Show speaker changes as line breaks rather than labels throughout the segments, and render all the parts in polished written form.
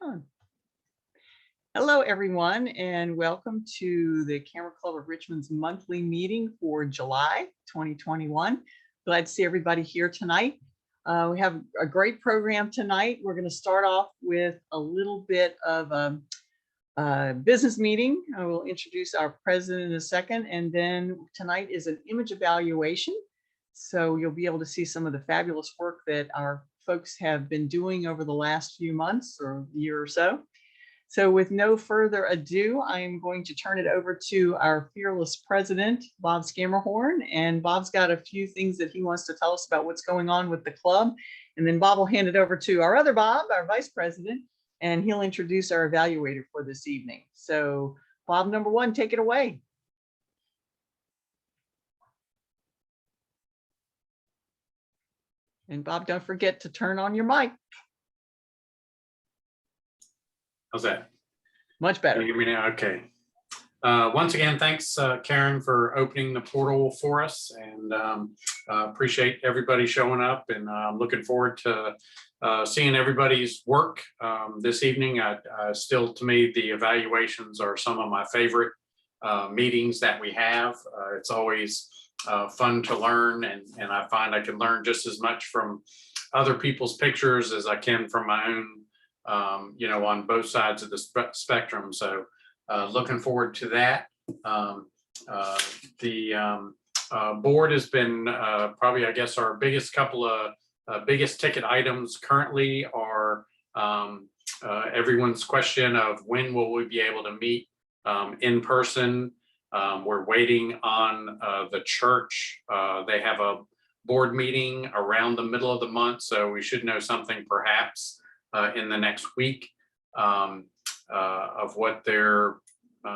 on. Hello, everyone, and welcome to the Camera Club of Richmond's monthly meeting for July 2021. Glad to see everybody here tonight. We have a great program tonight. We're going to start off with a little bit of a business meeting. I will introduce our president in a second, and then tonight is an image evaluation. So you'll be able to see some of the fabulous work that our folks have been doing over the last few months or year or so. So with no further ado, I'm going to turn it over to our fearless president, Bob Scammerhorn. And Bob's got a few things that he wants to tell us about what's going on with the club. And then Bob will hand it over to our other Bob, our vice president, and he'll introduce our evaluator for this evening. So Bob, number one, take it away. And Bob, don't forget to turn on your mic.
How's that?
Much better.
Can you hear me now? Okay. Once again, thanks, Karen, for opening the portal for us, and appreciate everybody showing up, and I'm looking forward to seeing everybody's work this evening. Still, to me, the evaluations are some of my favorite meetings that we have. It's always fun to learn, and I find I can learn just as much from other people's pictures as I can from my own, on both sides of the spectrum. So looking forward to that. The board has been probably, I guess, our biggest couple of biggest ticket items currently are everyone's question of when will we be able to meet in person. We're waiting on the church. They have a board meeting around the middle of the month, so we should know something perhaps in the next week of what their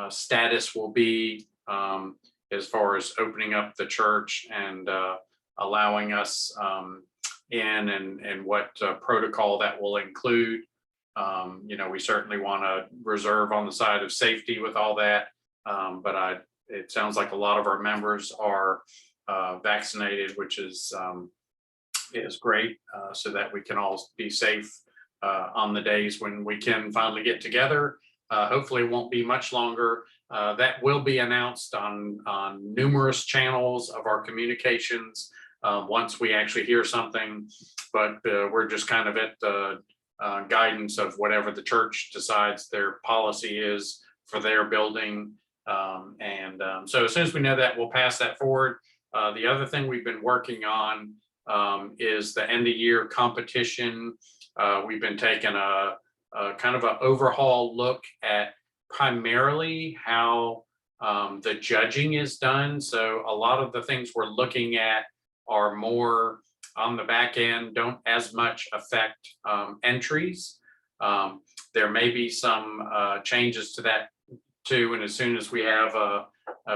status will be as far as opening up the church and allowing us in, and what protocol that will include. We certainly want to reserve on the side of safety with all that, but it sounds like a lot of our members are vaccinated, which is great, so that we can all be safe on the days when we can finally get together. Hopefully it won't be much longer. That will be announced on numerous channels of our communications once we actually hear something, but we're just kind of at the guidance of whatever the church decides their policy is for their building. So as soon as we know that, we'll pass that forward. The other thing we've been working on is the end of year competition. We've been taking a kind of an overhaul look at primarily how the judging is done. So a lot of the things we're looking at are more on the back end, don't as much affect entries. There may be some changes to that too, and as soon as we have a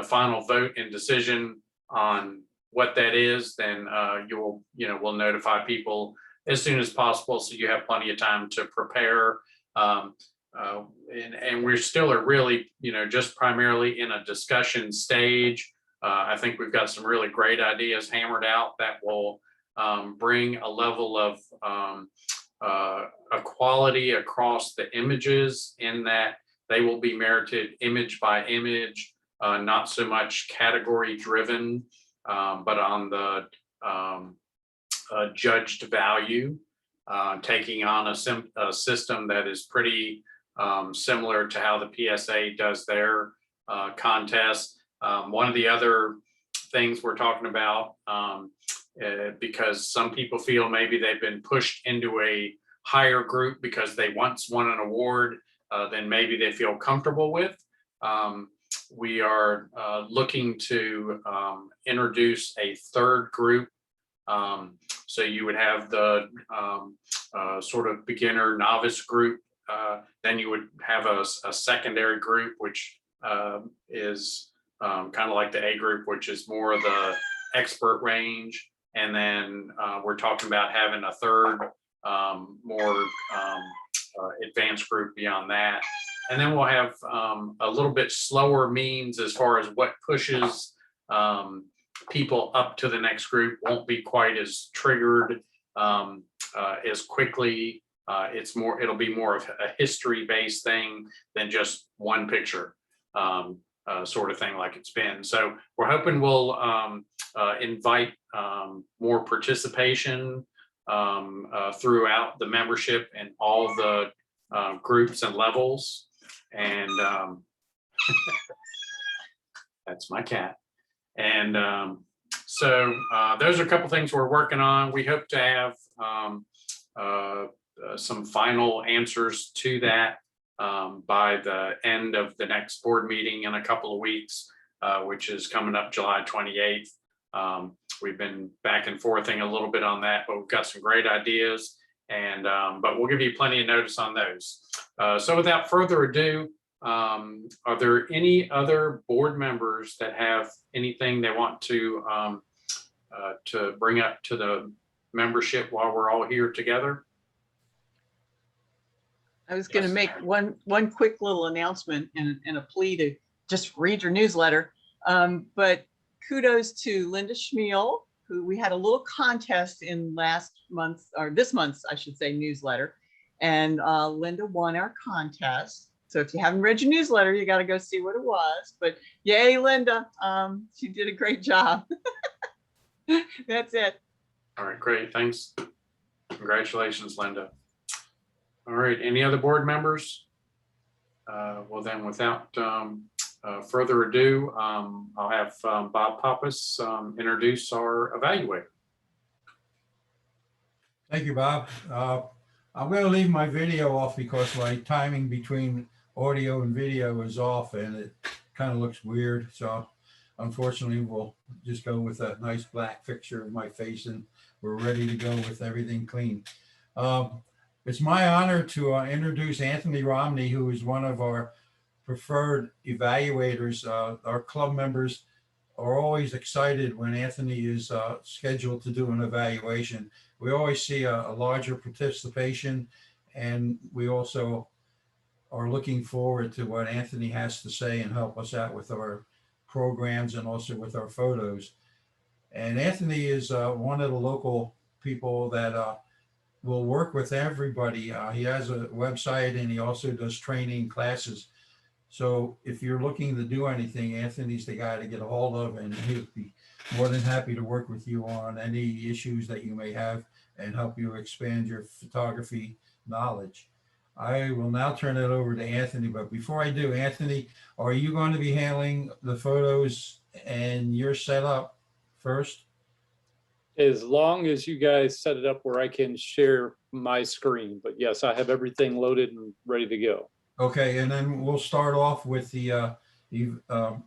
final vote and decision on what that is, then we'll notify people as soon as possible, so you have plenty of time to prepare. And we still are really, just primarily in a discussion stage. I think we've got some really great ideas hammered out that will bring a level of equality across the images, in that they will be merited image by image, not so much category driven, but on the judged value, taking on a system that is pretty similar to how the PSA does their contest. One of the other things we're talking about, because some people feel maybe they've been pushed into a higher group because they once won an award, then maybe they feel comfortable with. We are looking to introduce a third group. So you would have the sort of beginner novice group. Then you would have a secondary group, which is kind of like the A group, which is more of the expert range. And then we're talking about having a third, more advanced group beyond that. And then we'll have a little bit slower means as far as what pushes people up to the next group. Won't be quite as triggered as quickly it'll be more of a history-based thing than just one picture sort of thing like it's been. So we're hoping we'll invite more participation throughout the membership and all the groups and levels. And that's my cat. And so those are a couple things we're working on. We hope to have some final answers to that by the end of the next board meeting in a couple of weeks, which is coming up July 28th. We've been back and forthing a little bit on that, but we've got some great ideas, and but we'll give you plenty of notice on those. So without further ado, are there any other board members that have anything they want to bring up to the membership while we're all here together?
I was going to make one quick little announcement and a plea to just read your newsletter. But kudos to Linda Schmiel, who we had a little contest in last month, or this month's, I should say, newsletter. And Linda won our contest. So if you haven't read your newsletter, you got to go see what it was. But yay, Linda. She did a great job. That's it.
All right, great. Thanks. Congratulations, Linda. All right, any other board members? Well, then without further ado, I'll have Bob Pappas introduce our evaluator.
Thank you, Bob. I'm going to leave my video off because my timing between audio and video is off and it kind of looks weird. So unfortunately, we'll just go with a nice black picture of my face and we're ready to go with everything clean. It's my honor to introduce Anthony Rumley, who is one of our preferred evaluators. Our club members are always excited when Anthony is scheduled to do an evaluation. We always see a larger participation, and we also are looking forward to what Anthony has to say and help us out with our programs and also with our photos. And Anthony is one of the local people that will work with everybody. He has a website and he also does training classes. So if you're looking to do anything, Anthony's the guy to get a hold of, and he'll be more than happy to work with you on any issues that you may have and help you expand your photography knowledge. I will now turn it over to Anthony, but before I do, Anthony, are you going to be handling the photos and your setup first?
As long as you guys set it up where I can share my screen, but yes, I have everything loaded and ready to go.
Okay, and then we'll start off with the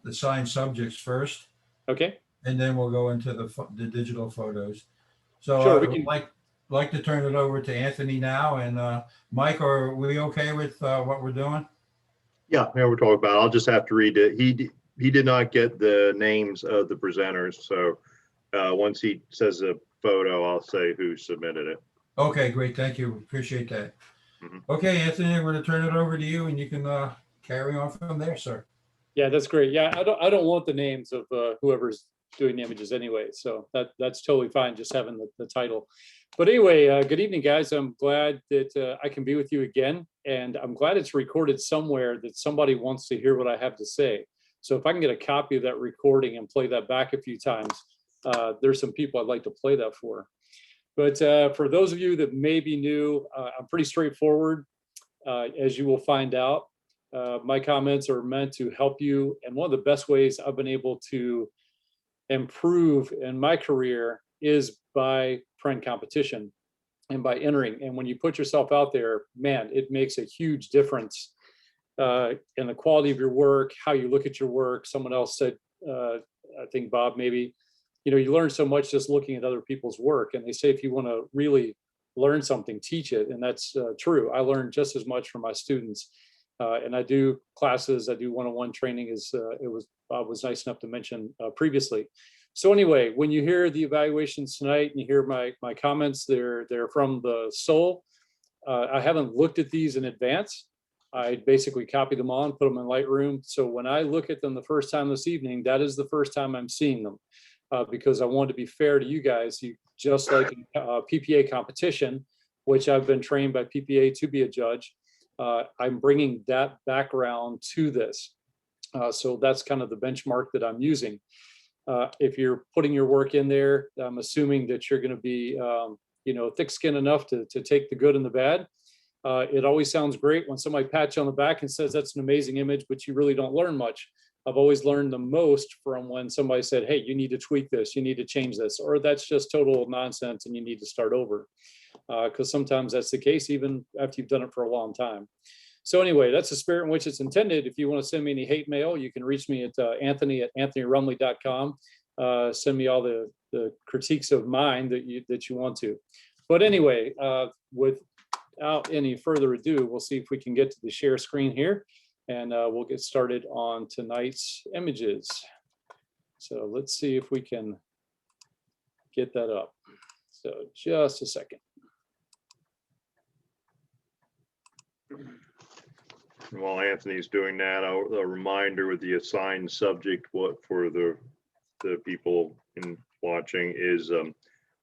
assigned subjects first.
Okay.
And then we'll go into the digital photos. So
Sure,
I would like to turn it over to Anthony now. And Mike, are we okay with what we're doing?
Yeah, we're talking about. I'll just have to read it. He did not get the names of the presenters, so once he says a photo, I'll say who submitted it.
Okay, great. Thank you. Appreciate that. Mm-hmm. Okay, Anthony, I'm going to turn it over to you, and you can carry on from there, sir.
Yeah, that's great. Yeah, I don't want the names of whoever's doing the images anyway, so that's totally fine. Just having the title. But anyway, good evening, guys. I'm glad that I can be with you again, and I'm glad it's recorded somewhere that somebody wants to hear what I have to say. So if I can get a copy of that recording and play that back a few times, there's some people I'd like to play that for. But for those of you that may be new, I'm pretty straightforward, as you will find out. My comments are meant to help you, and one of the best ways I've been able to improve in my career is by friend competition and by entering. And when you put yourself out there, man, it makes a huge difference in the quality of your work, how you look at your work. Someone else said, I think Bob, maybe, you learn so much just looking at other people's work. And they say, if you want to really learn something, teach it. And that's true. I learn just as much from my students. And I do classes, I do one-on-one training, as Bob was nice enough to mention previously. So anyway, when you hear the evaluations tonight and you hear my comments, they're from the soul. I haven't looked at these in advance. I basically copy them all and put them in Lightroom. So when I look at them the first time this evening, that is the first time I'm seeing them, because I want to be fair to you guys. You just like PPA competition, which I've been trained by PPA to be a judge. I'm bringing that background to this. So that's kind of the benchmark that I'm using. If you're putting your work in there, I'm assuming that you're going to be, thick skin enough to take the good and the bad. It always sounds great when somebody pats you on the back and says that's an amazing image, but you really don't learn much. I've always learned the most from when somebody said, hey, you need to tweak this, you need to change this, or that's just total nonsense and you need to start over. Because sometimes that's the case even after you've done it for a long time. So anyway, that's the spirit in which it's intended. If you want to send me any hate mail, you can reach me at anthony@anthonyrumley.com. Send me all the critiques of mine that you want to. But anyway, without any further ado, we'll see if we can get to the share screen here, and we'll get started on tonight's images. So let's see if we can get that up. So just a second.
While Anthony's doing that, a reminder with the assigned subject, what for the people in watching is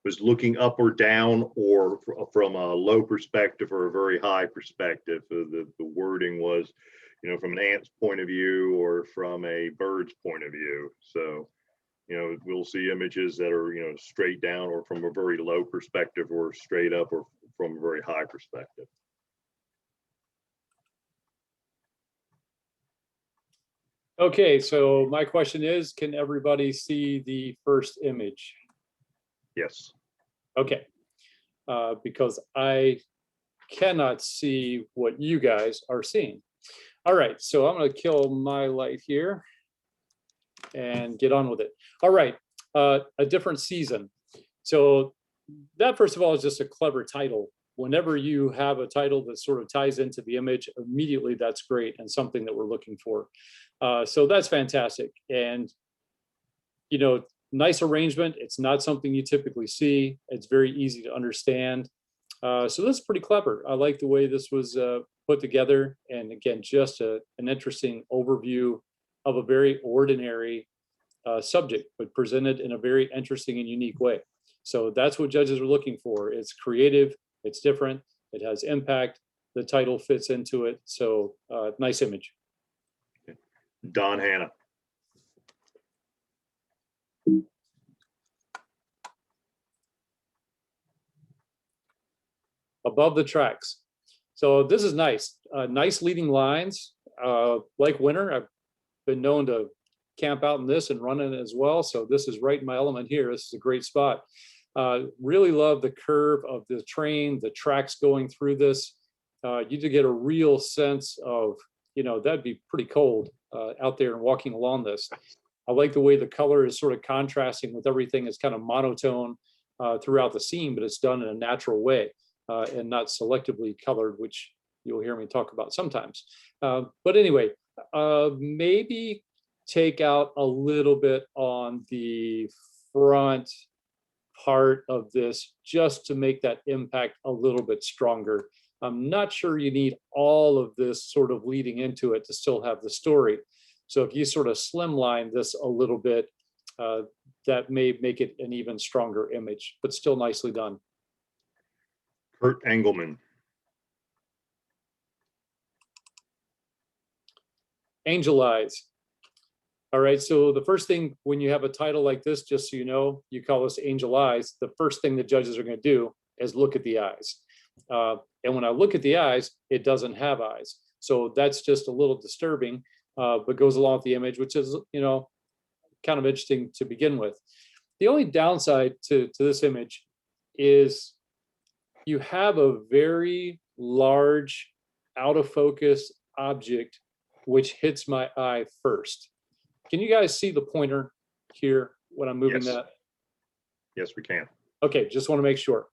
was looking up or down, or from a low perspective or a very high perspective. The wording was, from an ant's point of view or from a bird's point of view. So, we'll see images that are, straight down or from a very low perspective, or straight up or from a very high perspective.
Okay, so my question is, can everybody see the first image?
Yes.
Okay, because I cannot see what you guys are seeing. All right, so I'm going to kill my light here and get on with it. All right, a different season. So that, first of all, is just a clever title. Whenever you have a title that sort of ties into the image, immediately that's great and something that we're looking for. So that's fantastic. And, nice arrangement. It's not something you typically see. It's very easy to understand. So this is pretty clever. I like the way this was put together. And again, just an interesting overview of a very ordinary subject, but presented in a very interesting and unique way. So that's what judges are looking for. It's creative, it's different, it has impact, the title fits into it. So nice image.
Don Hanna.
Above the tracks. So this is nice. Nice leading lines. Like winter, I've been known to camp out in this and run in it as well. So this is right in my element here. This is a great spot. Really love the curve of the train, the tracks going through this. You do get a real sense of, that'd be pretty cold out there and walking along this. I like the way the color is sort of contrasting with everything. It's kind of monotone throughout the scene, but it's done in a natural way and not selectively colored, which you'll hear me talk about sometimes. But anyway, maybe take out a little bit on the front part of this just to make that impact a little bit stronger. I'm not sure you need all of this sort of leading into it to still have the story. So if you sort of slimline this a little bit, that may make it an even stronger image, but still nicely done.
Kurt Engelman.
Angel eyes. All right, so the first thing when you have a title like this, just so you know, you call this angel eyes, the first thing the judges are going to do is look at the eyes. And when I look at the eyes, it doesn't have eyes. So that's just a little disturbing, but goes along with the image, which is, kind of interesting to begin with. The only downside to this image is you have a very large out of focus object, which hits my eye first. Can you guys see the pointer here when I'm moving that?
Yes, we can.
Okay, just want to make sure.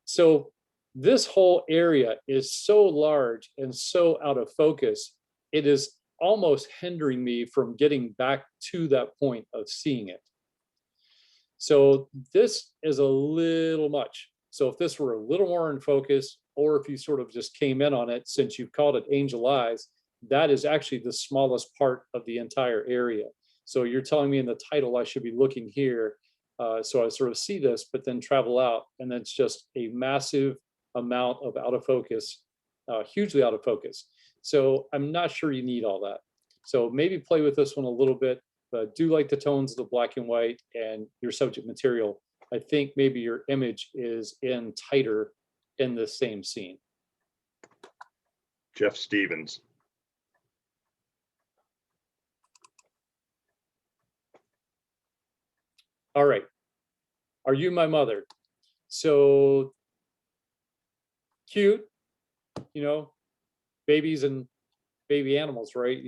So this whole area is so large and so out of focus, it is almost hindering me from getting back to that point of seeing it. So this is a little much. So if this were a little more in focus, or if you sort of just came in on it, since you've called it angel eyes, that is actually the smallest part of the entire area. So you're telling me in the title I should be looking here. So I sort of see this, but then travel out, and then it's just a massive amount of out of focus, hugely out of focus. So I'm not sure you need all that. So maybe play with this one a little bit, but do like the tones of the black and white and your subject material. I think maybe your image is in tighter in the same scene.
Jeff Stevens.
All right. Are you my mother? So cute, you know, babies and baby animals, right?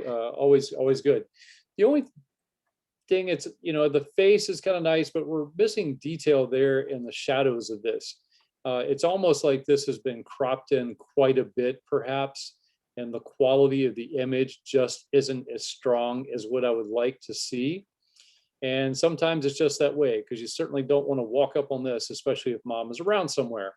Always good. The only thing, it's, you know, the face is kind of nice, but we're missing detail there in the shadows of this. It's almost like this has been cropped in quite a bit, perhaps, and the quality of the image just isn't as strong as what I would like to see. And sometimes it's just that way, because you certainly don't want to walk up on this, especially if mom is around somewhere.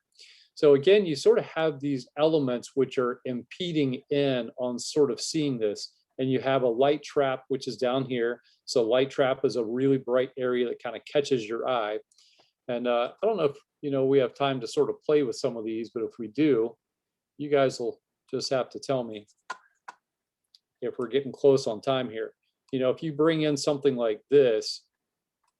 So again, you sort of have these elements which are impeding in on sort of seeing this. And you have a light trap, which is down here. So light trap is a really bright area that kind of catches your eye. And I don't know if, you know, we have time to sort of play with some of these, but if we do, you guys will just have to tell me if we're getting close on time here. You know, if you bring in something like this,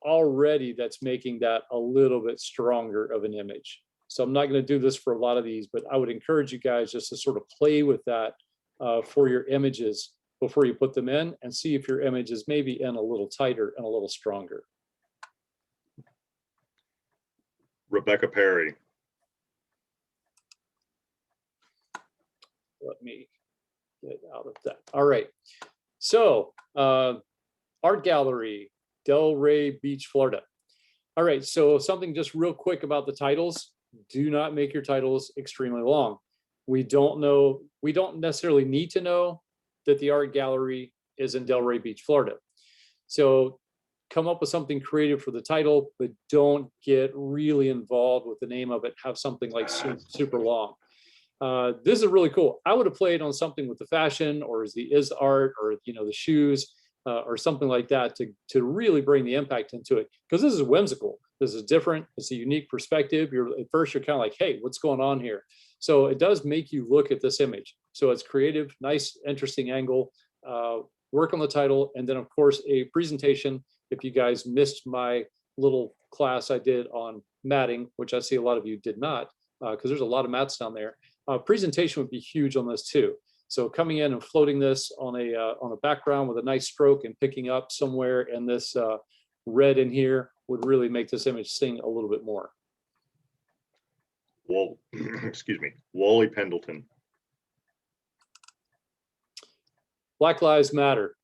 already that's making that a little bit stronger of an image. So I'm not going to do this for a lot of these, but I would encourage you guys just to sort of play with that for your images before you put them in, and see if your image is maybe in a little tighter and a little stronger.
Rebecca Perry.
Let me get out of that. All right. So art gallery, Delray Beach, Florida. All right. So something just real quick about the titles. Do not make your titles extremely long. We don't necessarily need to know that the art gallery is in Delray Beach, Florida. So come up with something creative for the title, but don't get really involved with the name of it. Have something like super long. This is really cool. I would have played on something with the fashion, or is art, or, you know, the shoes, or something like that to really bring the impact into it. Because this is whimsical. This is different. It's a unique perspective. At first you're kind of like, hey, what's going on here? So it does make you look at this image. So it's creative, nice, interesting angle. Work on the title, and then of course a presentation. If you guys missed my little class I did on matting, which I see a lot of you did not, because there's a lot of mats down there. Presentation would be huge on this too. So coming in and floating this on a background with a nice stroke and picking up somewhere in this red in here would really make this image sing a little bit more.
Excuse me, Wally Pendleton.
Black Lives Matter.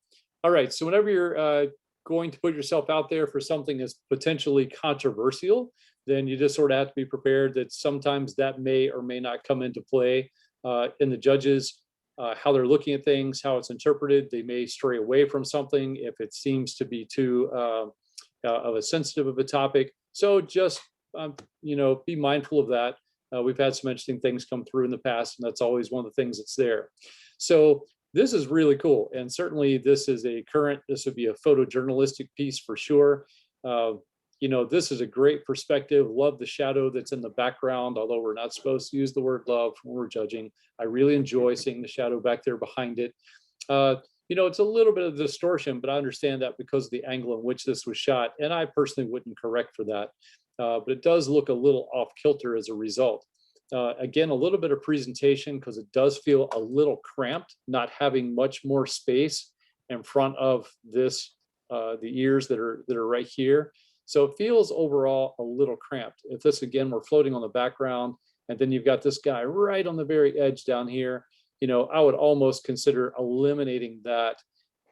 All right, so whenever you're going to put yourself out there for something that's potentially controversial, then you just sort of have to be prepared that sometimes that may or may not come into play in the judges, how they're looking at things, how it's interpreted. They may stray away from something if it seems to be too of a sensitive of a topic. So just, you know, be mindful of that. We've had some interesting things come through in the past, and that's always one of the things that's there. So this is really cool. And certainly this is this would be a photojournalistic piece for sure. You know, this is a great perspective. Love the shadow that's in the background, although we're not supposed to use the word love when we're judging. I really enjoy seeing the shadow back there behind it. You know, it's a little bit of distortion, but I understand that because of the angle in which this was shot. And I personally wouldn't correct for that. But it does look a little off kilter as a result. Again, a little bit of presentation, because it does feel a little cramped, not having much more space in front of this, the ears that are right here. So it feels overall a little cramped. If this, again, we're floating on the background, and then you've got this guy right on the very edge down here, you know, I would almost consider eliminating that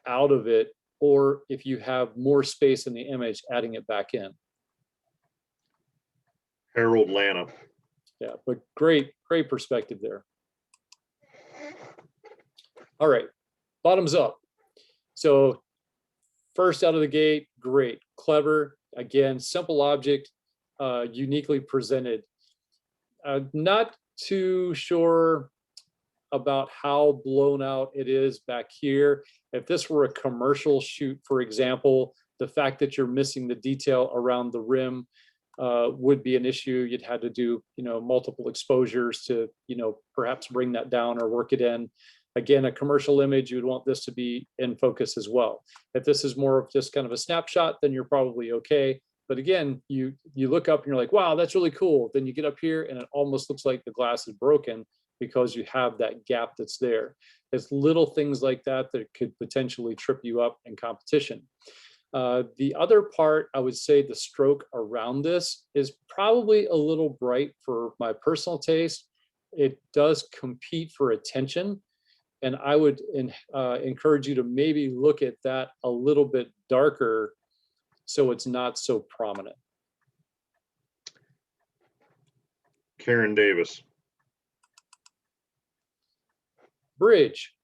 out of it, or if you have more space in the image, adding it back in.
Harold Lana.
Yeah, but great perspective there. All right, bottoms up. So first out of the gate, great, clever, again, simple object, uniquely presented. Not too sure about how blown out it is back here. If this were a commercial shoot, for example, the fact that you're missing the detail around the rim would be an issue. You'd have to do, multiple exposures to, perhaps bring that down or work it in. Again, a commercial image, you would want this to be in focus as well. If this is more of just kind of a snapshot, then you're probably okay. But again, you look up and you're like, wow, that's really cool. Then you get up here and it almost looks like the glass is broken because you have that gap that's there. It's little things like that that could potentially trip you up in competition. The other part, I would say the stroke around this is probably a little bright for my personal taste. It does compete for attention. And I would encourage you to maybe look at that a little bit darker so it's not so prominent.
Karen Davis.
Bridge.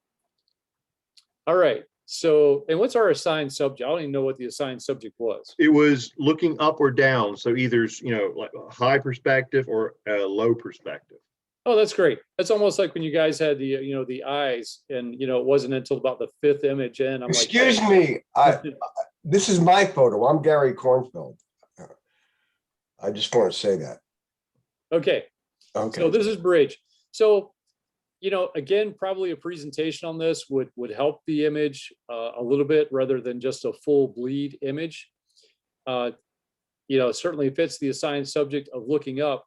All right. So, and what's our assigned subject? I don't even know what the assigned subject was.
It was looking up or down. So either, like a high perspective or a low perspective.
Oh, that's great. That's almost like when you guys had the, the eyes and, it wasn't until about the 5th image in. I'm
Excuse
like,
me, this is my photo. I'm Gary Kornfeld. I just want to say that.
okay.
Okay.
So this is bridge. So, again, probably a presentation on this would help the image a little bit rather than just a full bleed image. Certainly fits the assigned subject of looking up,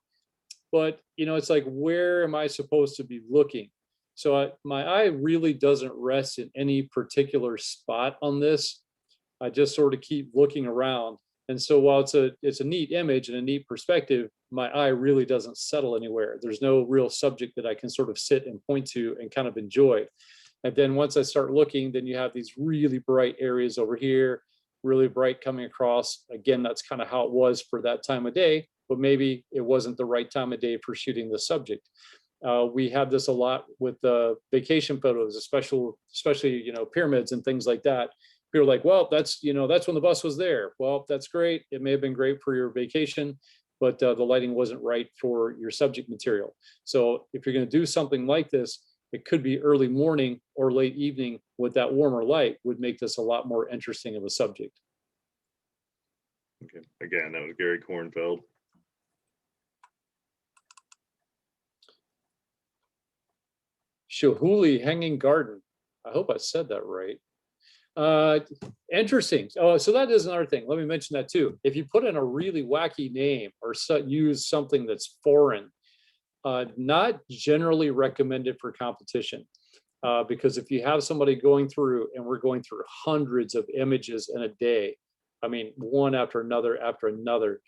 but it's like, where am I supposed to be looking? So my eye really doesn't rest in any particular spot on this. I just sort of keep looking around. And so while it's a neat image and a neat perspective, my eye really doesn't settle anywhere. There's no real subject that I can sort of sit and point to and kind of enjoy. And then once I start looking, then you have these really bright areas over here, really bright coming across. Again, that's kind of how it was for that time of day, but maybe it wasn't the right time of day for shooting the subject. We have this a lot with vacation photos, especially pyramids and things like that. People are like, well, that's when the bus was there. Well, that's great. It may have been great for your vacation, but the lighting wasn't right for your subject material. So if you're going to do something like this, it could be early morning or late evening with that warmer light would make this a lot more interesting of a subject.
Okay. Again, that was Gary Kornfeld.
Shahuli Hanging Garden. I hope I said that right. Interesting. Oh, so that is another thing. Let me mention that too. If you put in a really wacky name or use something that's foreign, not generally recommended for competition. Because if you have somebody going through, and we're going through hundreds of images in a day, I mean, one after another,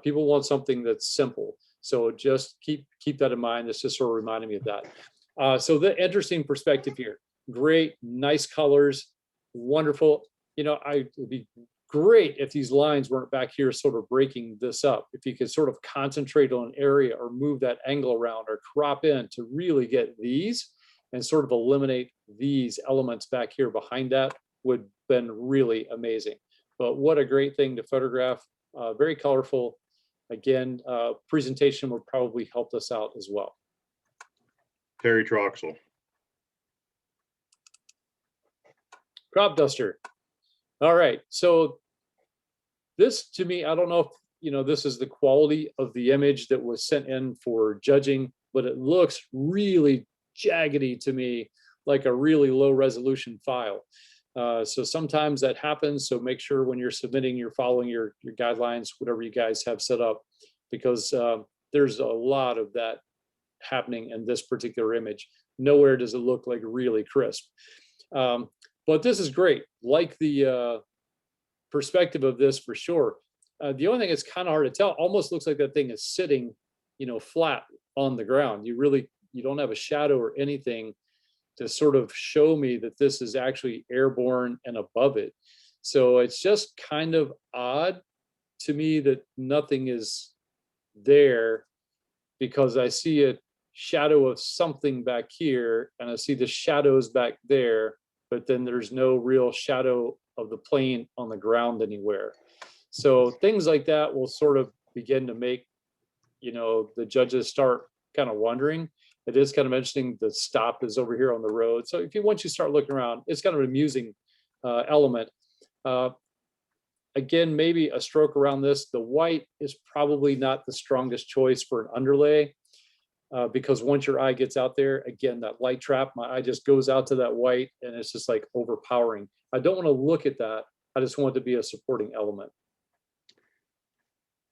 people want something that's simple. So just keep that in mind. This just sort of reminded me of that. So the interesting perspective here, great, nice colors, wonderful. It'd be great if these lines weren't back here sort of breaking this up. If you could sort of concentrate on an area or move that angle around or crop in to really get these and sort of eliminate these elements back here behind that would have been really amazing. But what a great thing to photograph. Very colorful. Again, presentation would probably help us out as well.
Terry Troxel.
Crop duster. All right. So this, to me, I don't know if this is the quality of the image that was sent in for judging, but it looks really jaggedy to me, like a really low resolution file. So sometimes that happens. So make sure when you're submitting, you're following your guidelines, whatever you guys have set up, because there's a lot of that happening in this particular image. Nowhere does it look like really crisp. But this is great. Like the perspective of this for sure. The only thing that's kind of hard to tell, almost looks like that thing is sitting, flat on the ground. You don't have a shadow or anything to sort of show me that this is actually airborne and above it. So it's just kind of odd to me that nothing is there, because I see a shadow of something back here and I see the shadows back there, but then there's no real shadow of the plane on the ground anywhere. So things like that will sort of begin to make, the judges start kind of wondering. It is kind of interesting. The stop is over here on the road. So once you start looking around, it's kind of an amusing element. again, maybe a stroke around this. The white is probably not the strongest choice for an underlay. Because once your eye gets out there, again, that light trap, my eye just goes out to that white and it's just like overpowering. I don't want to look at that. I just want it to be a supporting element.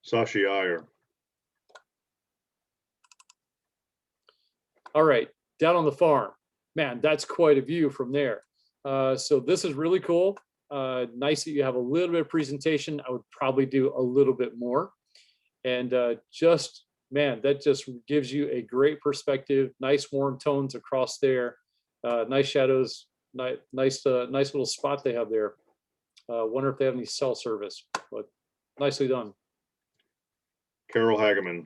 Sashi Iyer.
All right, down on the farm, man, that's quite a view from there. So this is really cool. Nice that you have a little bit of presentation. I would probably do a little bit more. And just, man, that just gives you a great perspective. Nice warm tones across there. Nice shadows. Nice little spot they have there. Wonder if they have any cell service, but nicely done.
Carol Hageman.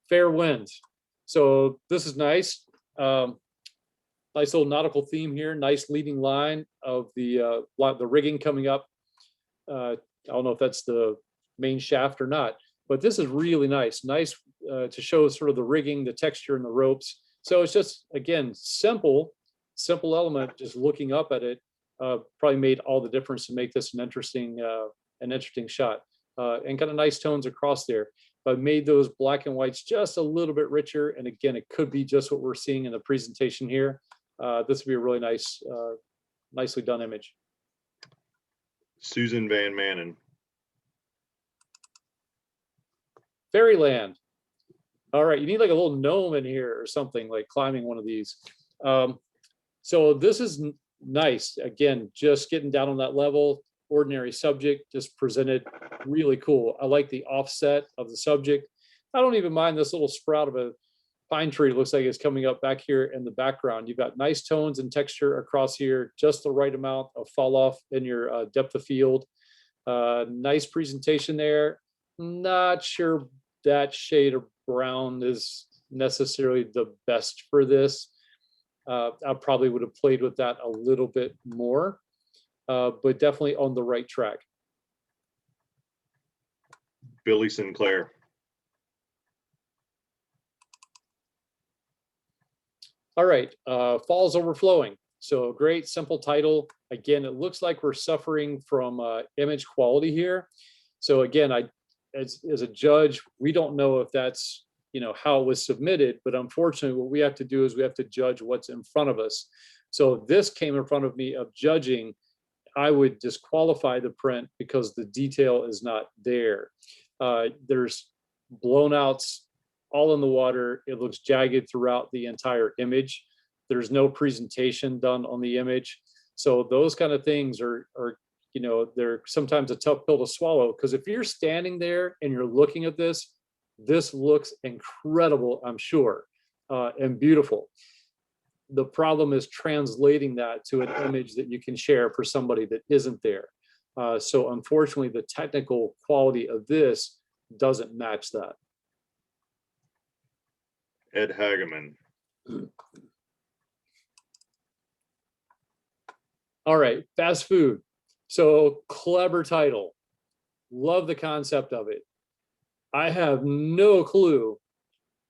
Fair winds. So this is nice. Nice little nautical theme here. Nice leading line of the rigging coming up. I don't know if that's the main shaft or not, but this is really nice. Nice to show sort of the rigging, the texture, and the ropes. So it's just, again, simple element. Just looking up at it probably made all the difference to make this an interesting shot. And kind of nice tones across there, but made those black and whites just a little bit richer. And again, it could be just what we're seeing in the presentation here. This would be a really nice, nicely done image.
Susan Van Manen.
Fairyland. All right, you need like a little gnome in here or something, like climbing one of these. So this is nice. Again, just getting down on that level. Ordinary subject, just presented really cool. I like the offset of the subject. I don't even mind this little sprout of a pine tree. It looks like it's coming up back here in the background. You've got nice tones and texture across here, just the right amount of fall off in your depth of field. Nice presentation there. Not sure that shade of brown is necessarily the best for this. I probably would have played with that a little bit more. But definitely on the right track.
Billy Sinclair.
All right, Falls Overflowing. So great, simple title. Again, it looks like we're suffering from image quality here. So again, as a judge, we don't know if that's, you know, how it was submitted, but unfortunately what we have to do is we have to judge what's in front of us. So this came in front of me of judging. I would disqualify the print because the detail is not there. There's blown outs all in the water. It looks jagged throughout the entire image. There's no presentation done on the image. So those kind of things are you know, they're sometimes a tough pill to swallow, because if you're standing there and you're looking at this looks incredible, I'm sure, and beautiful. The problem is translating that to an image that you can share for somebody that isn't there. So unfortunately, the technical quality of this doesn't match that.
Ed Hageman.
All right, fast food. So clever title. Love the concept of it. I have no clue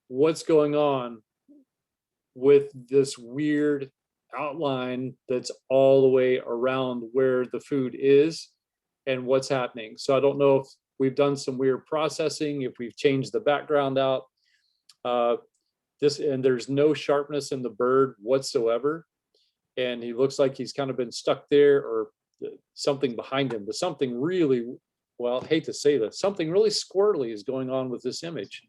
what's going on with this weird outline that's all the way around where the food is and what's happening. So I don't know if we've done some weird processing, if we've changed the background out. And there's no sharpness in the bird whatsoever. And he looks like he's kind of been stuck there, or something behind him, but something really, well, I hate to say this, something really squirrely is going on with this image.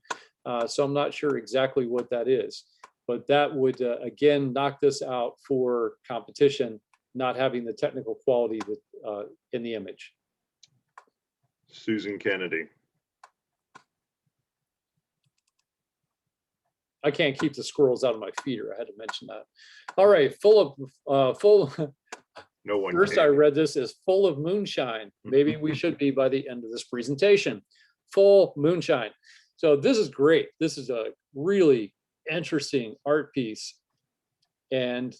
So I'm not sure exactly what that is. But that would, again, knock this out for competition, not having the technical quality that, in the image.
Susan Kennedy.
I can't keep the squirrels out of my feeder. I had to mention that. All right, full.
No one.
First,
can.
I read this as full of moonshine. Maybe we should be by the end of this presentation. Full moonshine. So this is great. This is a really interesting art piece, and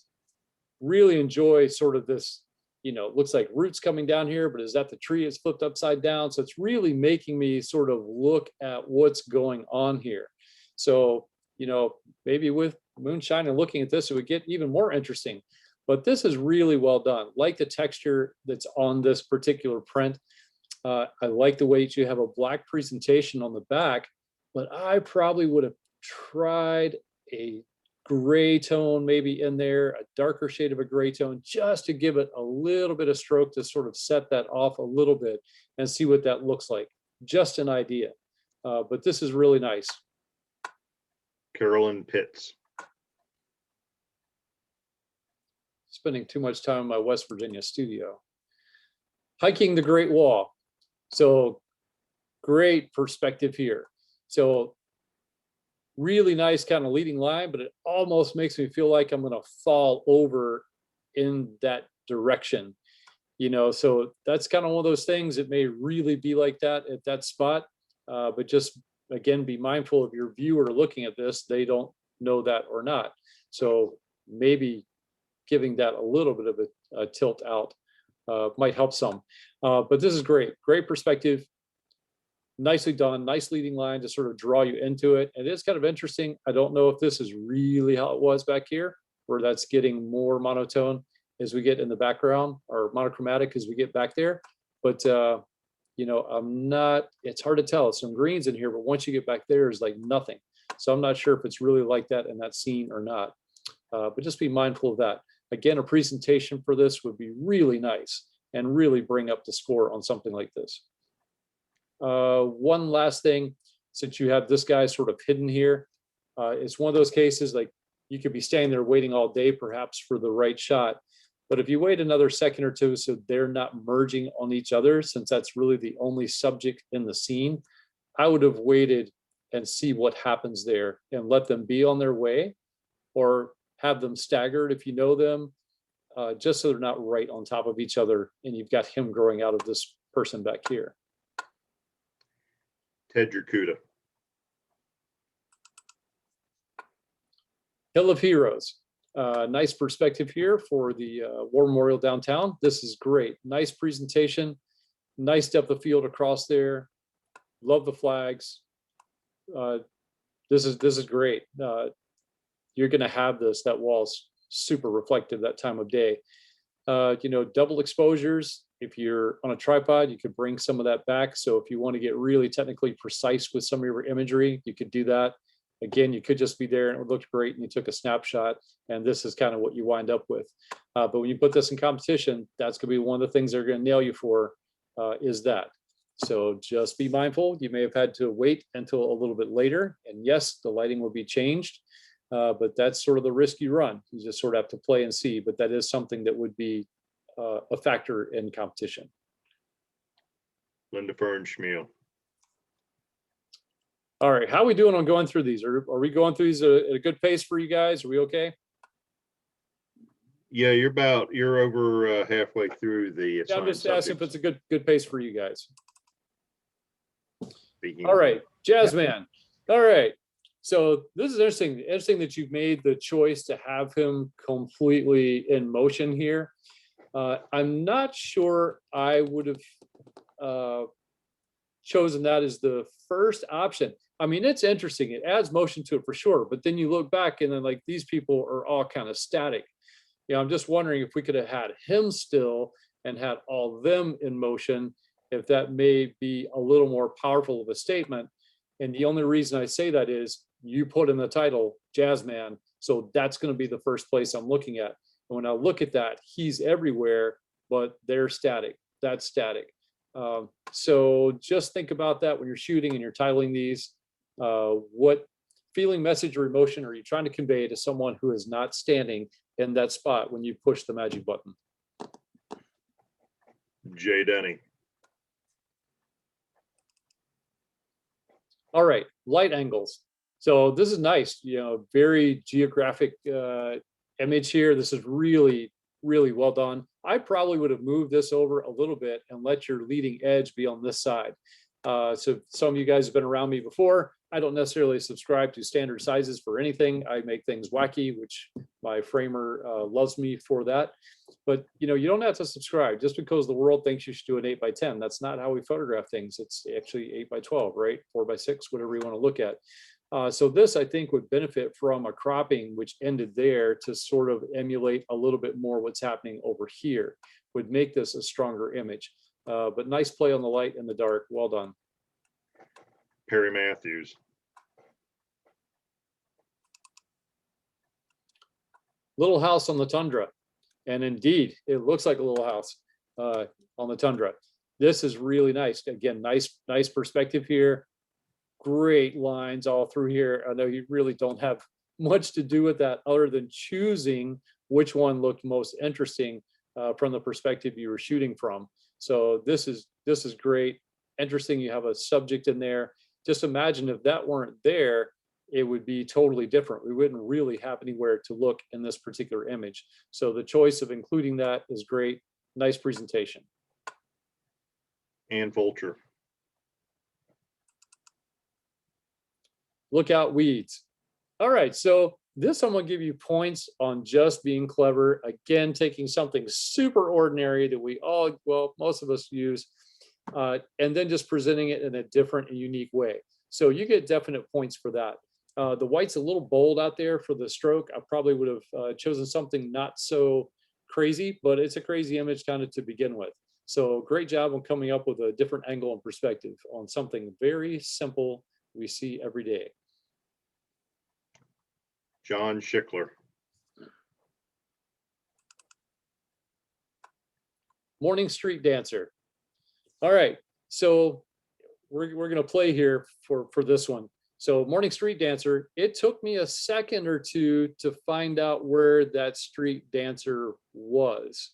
really enjoy sort of this, you know, looks like roots coming down here, but is that the tree is flipped upside down? So it's really making me sort of look at what's going on here. So, you know, maybe with moonshine and looking at this, it would get even more interesting. but this is really well done. Like the texture that's on this particular print. I like the way that you have a black presentation on the back, but I probably would have tried a gray tone maybe in there, a darker shade of a gray tone, just to give it a little bit of stroke to sort of set that off a little bit and see what that looks like. Just an idea, but this is really nice.
Carolyn Pitts.
Spending too much time in my West Virginia studio. Hiking the Great Wall. So great perspective here. So really nice kind of leading line, but it almost makes me feel like I'm going to fall over in that direction. You know, so that's kind of one of those things. It may really be like that at that spot, but just again, be mindful of your viewer looking at this. They don't know that or not. So maybe giving that a little bit of a tilt out might help some. But this is great, great perspective. Nicely done, nice leading line to sort of draw you into it. And it's kind of interesting. I don't know if this is really how it was back here, where that's getting more monotone as we get in the background, or monochromatic as we get back there. But you know, it's hard to tell. Some greens in here, but once you get back there, is like nothing. So I'm not sure if it's really like that in that scene or not. But just be mindful of that. Again, a presentation for this would be really nice and really bring up the score on something like this. One last thing, since you have this guy sort of hidden here, it's one of those cases like you could be standing there waiting all day perhaps for the right shot. But if you wait another second or two so they're not merging on each other, since that's really the only subject in the scene, I would have waited and see what happens there and let them be on their way, or have them staggered if you know them, just so they're not right on top of each other and you've got him growing out of this person back here.
Ted Yakuta.
Hill of Heroes. Nice perspective here for the War Memorial downtown. This is great. Nice presentation. Nice depth of field across there. Love the flags. This is great. You're going to have this. That wall's super reflective that time of day. You know, double exposures. If you're on a tripod, you could bring some of that back. So if you want to get really technically precise with some of your imagery, you could do that. Again, you could just be there and it looked great and you took a snapshot, and this is kind of what you wind up with. But when you put this in competition, that's going to be one of the things they're going to nail you for, is that. So just be mindful. You may have had to wait until a little bit later. And yes, the lighting will be changed, but that's sort of the risk you run. You just sort of have to play and see, but that is something that would be a factor in competition.
Linda Fernschmiel.
All right, how are we doing on going through these? Are we going through these at a good pace for you guys? Are we okay?
Yeah, you're over halfway through the.
Yeah, I'm just asking if it's a good pace for you guys.
Speaking
All right, Jazzman. All right, so this is interesting. Interesting that you've made the choice to have him completely in motion here. I'm not sure I would have chosen that as the first option. I mean, it's interesting. It adds motion to it for sure. But then you look back and then like these people are all kind of static. You know, I'm just wondering if we could have had him still and had all of them in motion, if that may be a little more powerful of a statement. And the only reason I say that is you put in the title Jazzman. So that's going to be the first place I'm looking at. And when I look at that, he's everywhere, but they're static. That's static. So just think about that when you're shooting and you're titling these. What feeling, message, or emotion are you trying to convey to someone who is not standing in that spot when you push the magic button?
Jay Denny.
All right, light angles. So this is nice, you know, very geographic image here. This is really, really well done. I probably would have moved this over a little bit and let your leading edge be on this side. So some of you guys have been around me before. I don't necessarily subscribe to standard sizes for anything. I make things wacky, which my framer loves me for that. But you know, you don't have to subscribe just because the world thinks you should do an 8x10. That's not how we photograph things. It's actually 8x12, right? 4x6, whatever you want to look at. So this, I think, would benefit from a cropping which ended there to sort of emulate a little bit more what's happening over here, would make this a stronger image. But nice play on the light and the dark. Well done.
Perry Matthews.
Little house on the tundra. And indeed, it looks like a little house on the tundra. This is really nice. Again, nice perspective here. Great lines all through here. I know you really don't have much to do with that other than choosing which one looked most interesting from the perspective you were shooting from. So this is great. Interesting. You have a subject in there. Just imagine if that weren't there, it would be totally different. We wouldn't really have anywhere to look in this particular image. So the choice of including that is great. Nice presentation.
And Vulture.
Look out, weeds. All right, so this I'm gonna give you points on just being clever. Again, taking something super ordinary that we all, well, most of us use, and then just presenting it in a different and unique way. So you get definite points for that. The white's a little bold out there for the stroke. I probably would have chosen something not so crazy, but it's a crazy image kind of to begin with. So great job on coming up with a different angle and perspective on something very simple we see every day.
John Schickler.
Morning Street Dancer. All right, so we're gonna play here for this one. So Morning Street Dancer, it took me a second or two to find out where that street dancer was,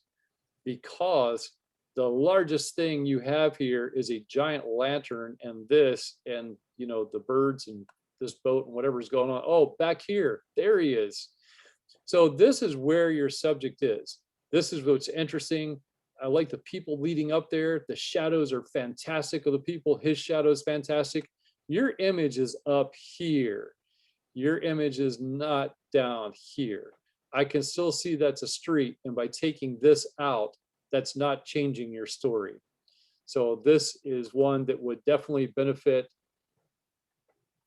because the largest thing you have here is a giant lantern and this, and you know, the birds and this boat and whatever's going on. Oh, back here, there he is. So this is where your subject is. This is what's interesting. I like the people leading up there. The shadows are fantastic of the people. His shadow is fantastic. Your image is up here. Your image is not down here. I can still see that's a street, and by taking this out, that's not changing your story. So this is one that would definitely benefit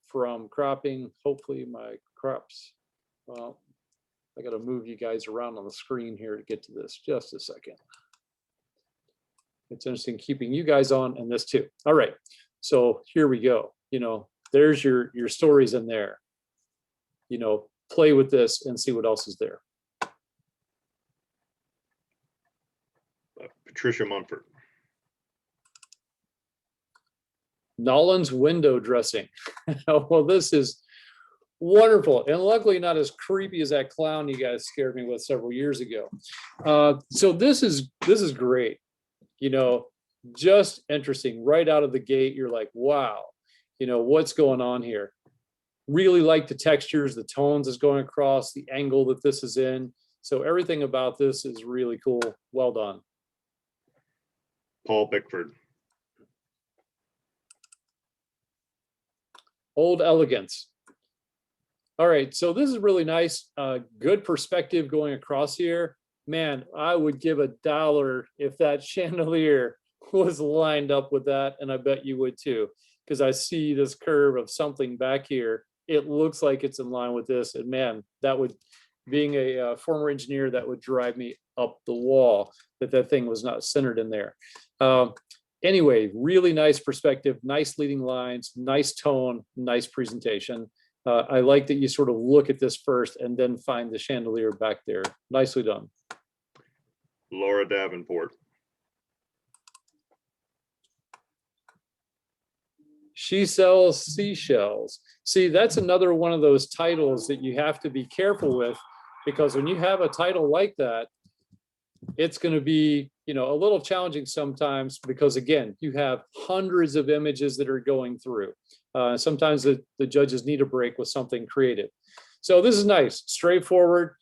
from cropping. Hopefully my crops, well, I got to move you guys around on the screen here to get to this. Just a second. It's interesting keeping you guys on and this too. All right, so here we go. You know, there's your stories in there. You know, play with this and see what else is there.
Patricia Munford.
Nolan's window dressing. Well, this is wonderful, and luckily not as creepy as that clown you guys scared me with several years ago. So this is great. You know, just interesting right out of the gate. You're like, wow, you know, what's going on here? Really like the textures, the tones is going across, the angle that this is in. So everything about this is really cool. Well done.
Paul Bickford.
Old Elegance. All right, so this is really nice. Good perspective going across here. Man, I would give $1 if that chandelier was lined up with that, and I bet you would too, because I see this curve of something back here. It looks like it's in line with this, and man, that would, being a former engineer, that would drive me up the wall that thing was not centered in there. Anyway, really nice perspective, nice leading lines, nice tone, nice presentation. I like that you sort of look at this first and then find the chandelier back there. Nicely done.
Laura Davenport.
She sells seashells. See, that's another one of those titles that you have to be careful with, because when you have a title like that, it's going to be, you know, a little challenging sometimes, because again, you have hundreds of images that are going through. Sometimes the judges need a break with something creative. So this is nice, straightforward,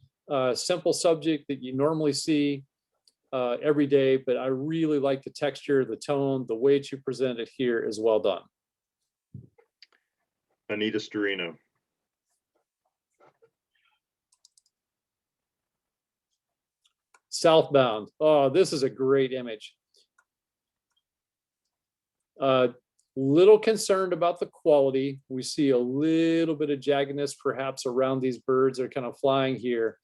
simple subject that you normally see every day, but I really like the texture, the tone, the way that you present it here is well done.
Anita Storino.
Southbound. Oh, this is a great image. Little concerned about the quality. We see a little bit of jaggedness perhaps around these birds that are kind of flying here.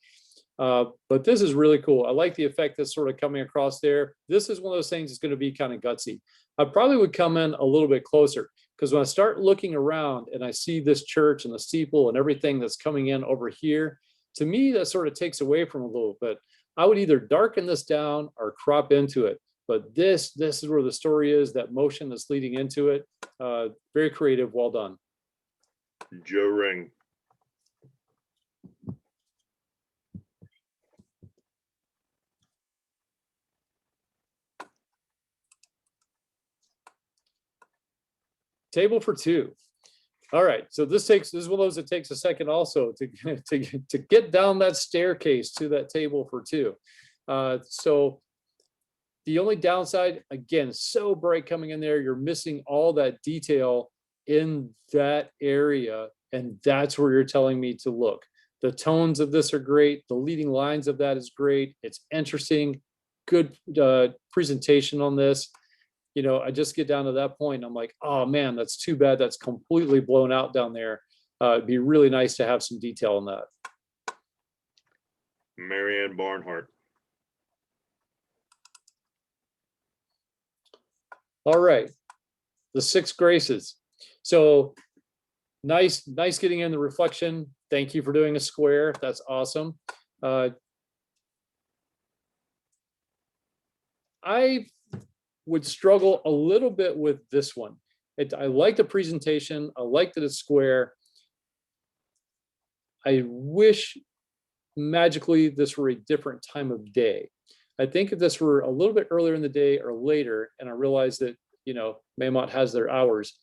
But this is really cool. I like the effect that's sort of coming across there. This is one of those things that's going to be kind of gutsy. I probably would come in a little bit closer, because when I start looking around and I see this church and the steeple and everything that's coming in over here, to me, that sort of takes away from a little bit. I would either darken this down or crop into it. But this is where the story is, that motion that's leading into it. Very creative, well done.
Joe Ring.
Table for two. All right, so this is one of those that takes a second also to get down that staircase to that table for two. So the only downside, again, so bright coming in there, you're missing all that detail in that area, and that's where you're telling me to look. The tones of this are great. The leading lines of that is great. It's interesting, good presentation on this. You know, I just get down to that point. I'm like, oh man, that's too bad. That's completely blown out down there. It'd be really nice to have some detail on that.
Marianne Barnhart.
All right, the six graces. So nice getting in the reflection. Thank you for doing a square. That's awesome. I would struggle a little bit with this one. I like the presentation. I like that it's square. I wish magically this were a different time of day. I think if this were a little bit earlier in the day or later, and I realized that, you know, Maymont has their hours,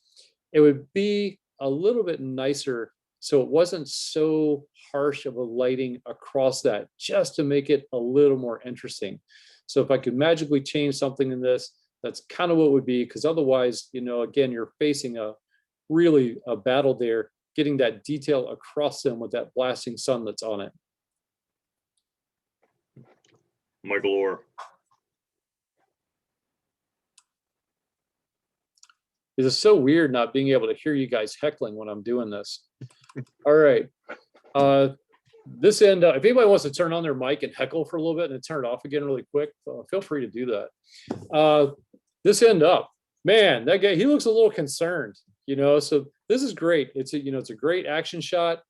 it would be a little bit nicer. So it wasn't so harsh of a lighting across that, just to make it a little more interesting. So if I could magically change something in this, that's kind of what it would be, because otherwise, you know, again, you're facing a battle there, getting that detail across them with that blasting sun that's on it.
Michael Orr.
It is so weird not being able to hear you guys heckling when I'm doing this. All right. This end, if anybody wants to turn on their mic and heckle for a little bit and then turn it off again really quick, feel free to do that. This end up, man, that guy, he looks a little concerned, you know, so this is great. It's a great action shot.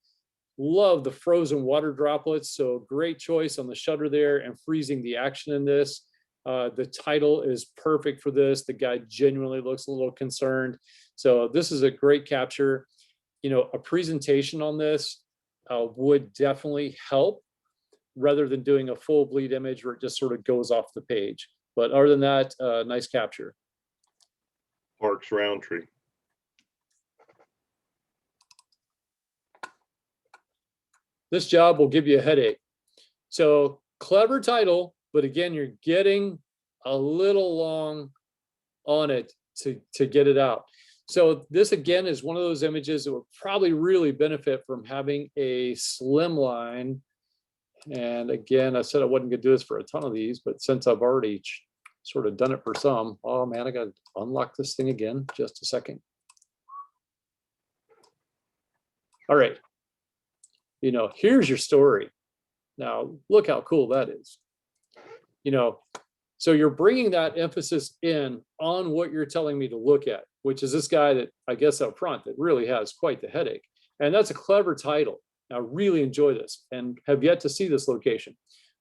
Love the frozen water droplets. So great choice on the shutter there and freezing the action in this. The title is perfect for this. The guy genuinely looks a little concerned. So this is a great capture. You know, a presentation on this would definitely help, rather than doing a full bleed image where it just sort of goes off the page. But other than that, nice capture.
Parks Roundtree.
This job will give you a headache. So clever title, but again, you're getting a little long on it to get it out. So this again is one of those images that would probably really benefit from having a slim line. And again, I said I wasn't gonna do this for a ton of these, but since I've already sort of done it for some, oh man, I gotta unlock this thing again, just a second. All right, you know, here's your story. Now, look how cool that is. You know, so you're bringing that emphasis in on what you're telling me to look at, which is this guy that I guess up front that really has quite the headache. And that's a clever title. I really enjoy this and have yet to see this location,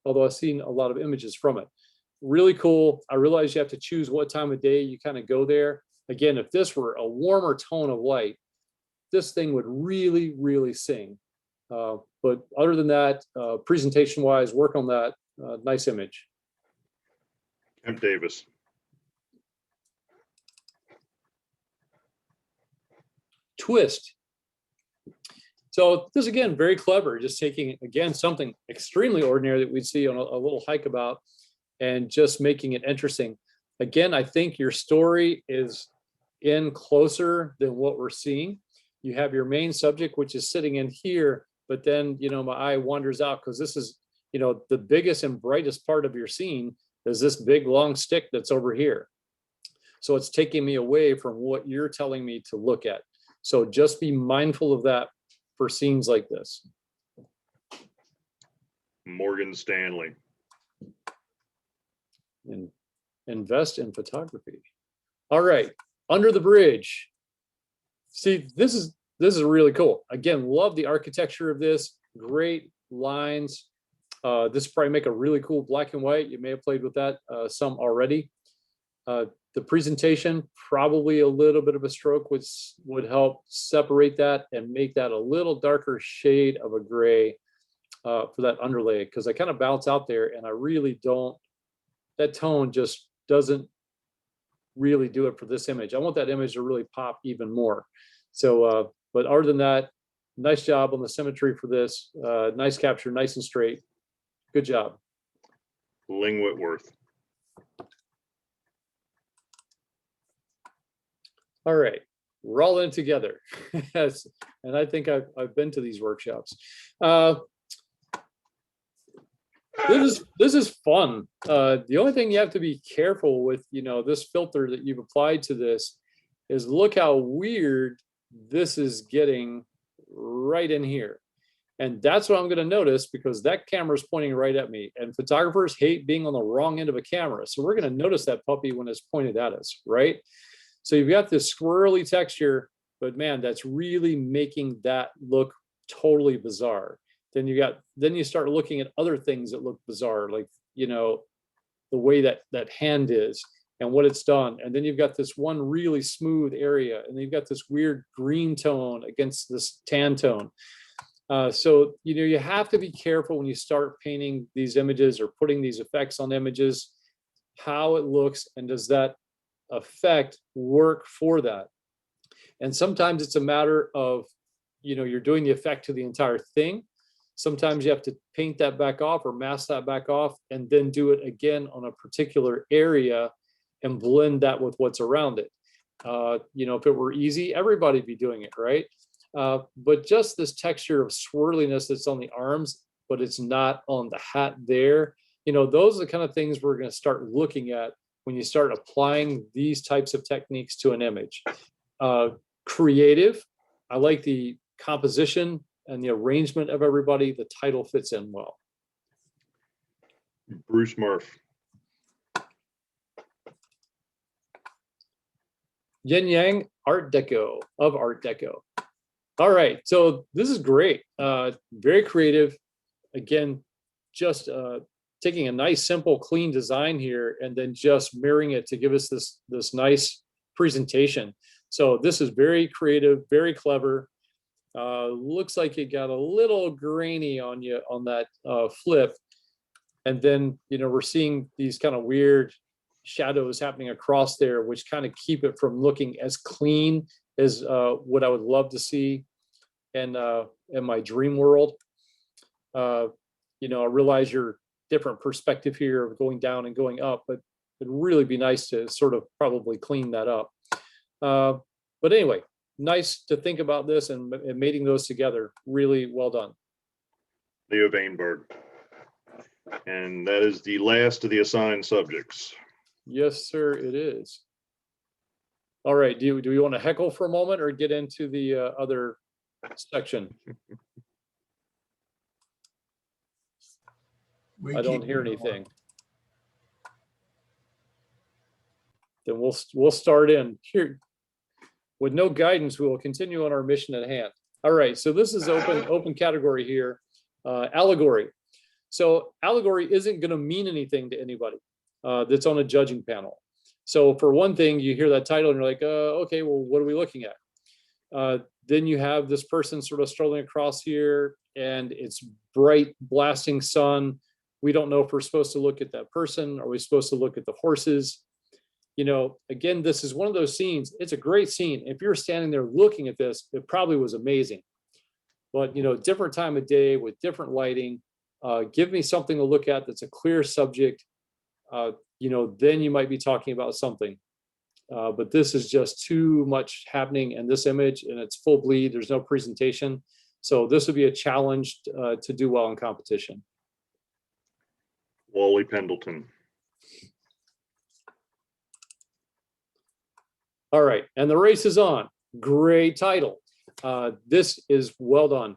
although I've seen a lot of images from it. Really cool. I realize you have to choose what time of day you kind of go there. Again, if this were a warmer tone of light, this thing would really, really sing. But other than that, presentation wise, work on that. Nice image.
Kemp Davis.
Twist. So this again, very clever, just taking again something extremely ordinary that we'd see on a little hike about and just making it interesting. Again, I think your story is in closer than what we're seeing. You have your main subject, which is sitting in here, but then, you know, my eye wanders out because this is, you know, the biggest and brightest part of your scene is this big long stick that's over here. So it's taking me away from what you're telling me to look at. So just be mindful of that for scenes like this.
Morgan Stanley.
And invest in photography. All right, under the bridge. See, this is really cool. Again, love the architecture of this. Great lines. This probably make a really cool black and white. You may have played with that some already. The presentation, probably a little bit of a stroke would help separate that and make that a little darker shade of a gray for that underlay, because I kind of bounce out there and I really don't, that tone just doesn't really do it for this image. I want that image to really pop even more. So, but other than that, nice job on the symmetry for this. Nice capture, nice and straight. Good job.
Ling Whitworth.
All right, we're all in together. Yes, and I think I've been to these workshops. This is fun. The only thing you have to be careful with, this filter that you've applied to this is look how weird this is getting right in here. And that's what I'm going to notice, because that camera is pointing right at me, and photographers hate being on the wrong end of a camera. So we're going to notice that puppy when it's pointed at us, right? So you've got this squirrely texture, but man, that's really making that look totally bizarre. Then you start looking at other things that look bizarre, like, the way that hand is and what it's done. And then you've got this one really smooth area, and then you've got this weird green tone against this tan tone. So, you have to be careful when you start painting these images or putting these effects on images, how it looks, and does that effect work for that? And sometimes it's a matter of, you're doing the effect to the entire thing. Sometimes you have to paint that back off or mask that back off and then do it again on a particular area and blend that with what's around it. If it were easy, everybody'd be doing it, right? But just this texture of swirliness that's on the arms, but it's not on the hat there. Those are the kind of things we're going to start looking at when you start applying these types of techniques to an image. Creative, I like the composition and the arrangement of everybody. The title fits in well.
Bruce Murph.
Yin Yang Art Deco of Art Deco. All right, so this is great. Very creative. Again, just taking a nice, simple, clean design here and then just mirroring it to give us this nice presentation. So this is very creative, very clever. Looks like it got a little grainy on you on that flip. And then, we're seeing these kind of weird shadows happening across there, which kind of keep it from looking as clean as what I would love to see in my dream world. I realize your different perspective here of going down and going up, but it'd really be nice to sort of probably clean that up. But anyway, nice to think about this and mating those together. Really well done.
Leo Vainberg. And that is the last of the assigned subjects.
Yes, sir, it is. All right, do we want to heckle for a moment or get into the other section? I don't hear anything. Then we'll start in here. With no guidance, we will continue on our mission at hand. All right, so this is open category here. Allegory. So allegory isn't going to mean anything to anybody that's on a judging panel. So for one thing, you hear that title and you're like, okay, well, what are we looking at? Then you have this person sort of strolling across here and it's bright blasting sun. We don't know if we're supposed to look at that person. Are we supposed to look at the horses? Again, this is one of those scenes. It's a great scene. If you're standing there looking at this, it probably was amazing. But, different time of day with different lighting, give me something to look at that's a clear subject. Then you might be talking about something. But this is just too much happening in this image and it's full bleed. There's no presentation. So this would be a challenge to do well in competition.
Wally Pendleton.
All right, and the race is on. Great title. This is well done.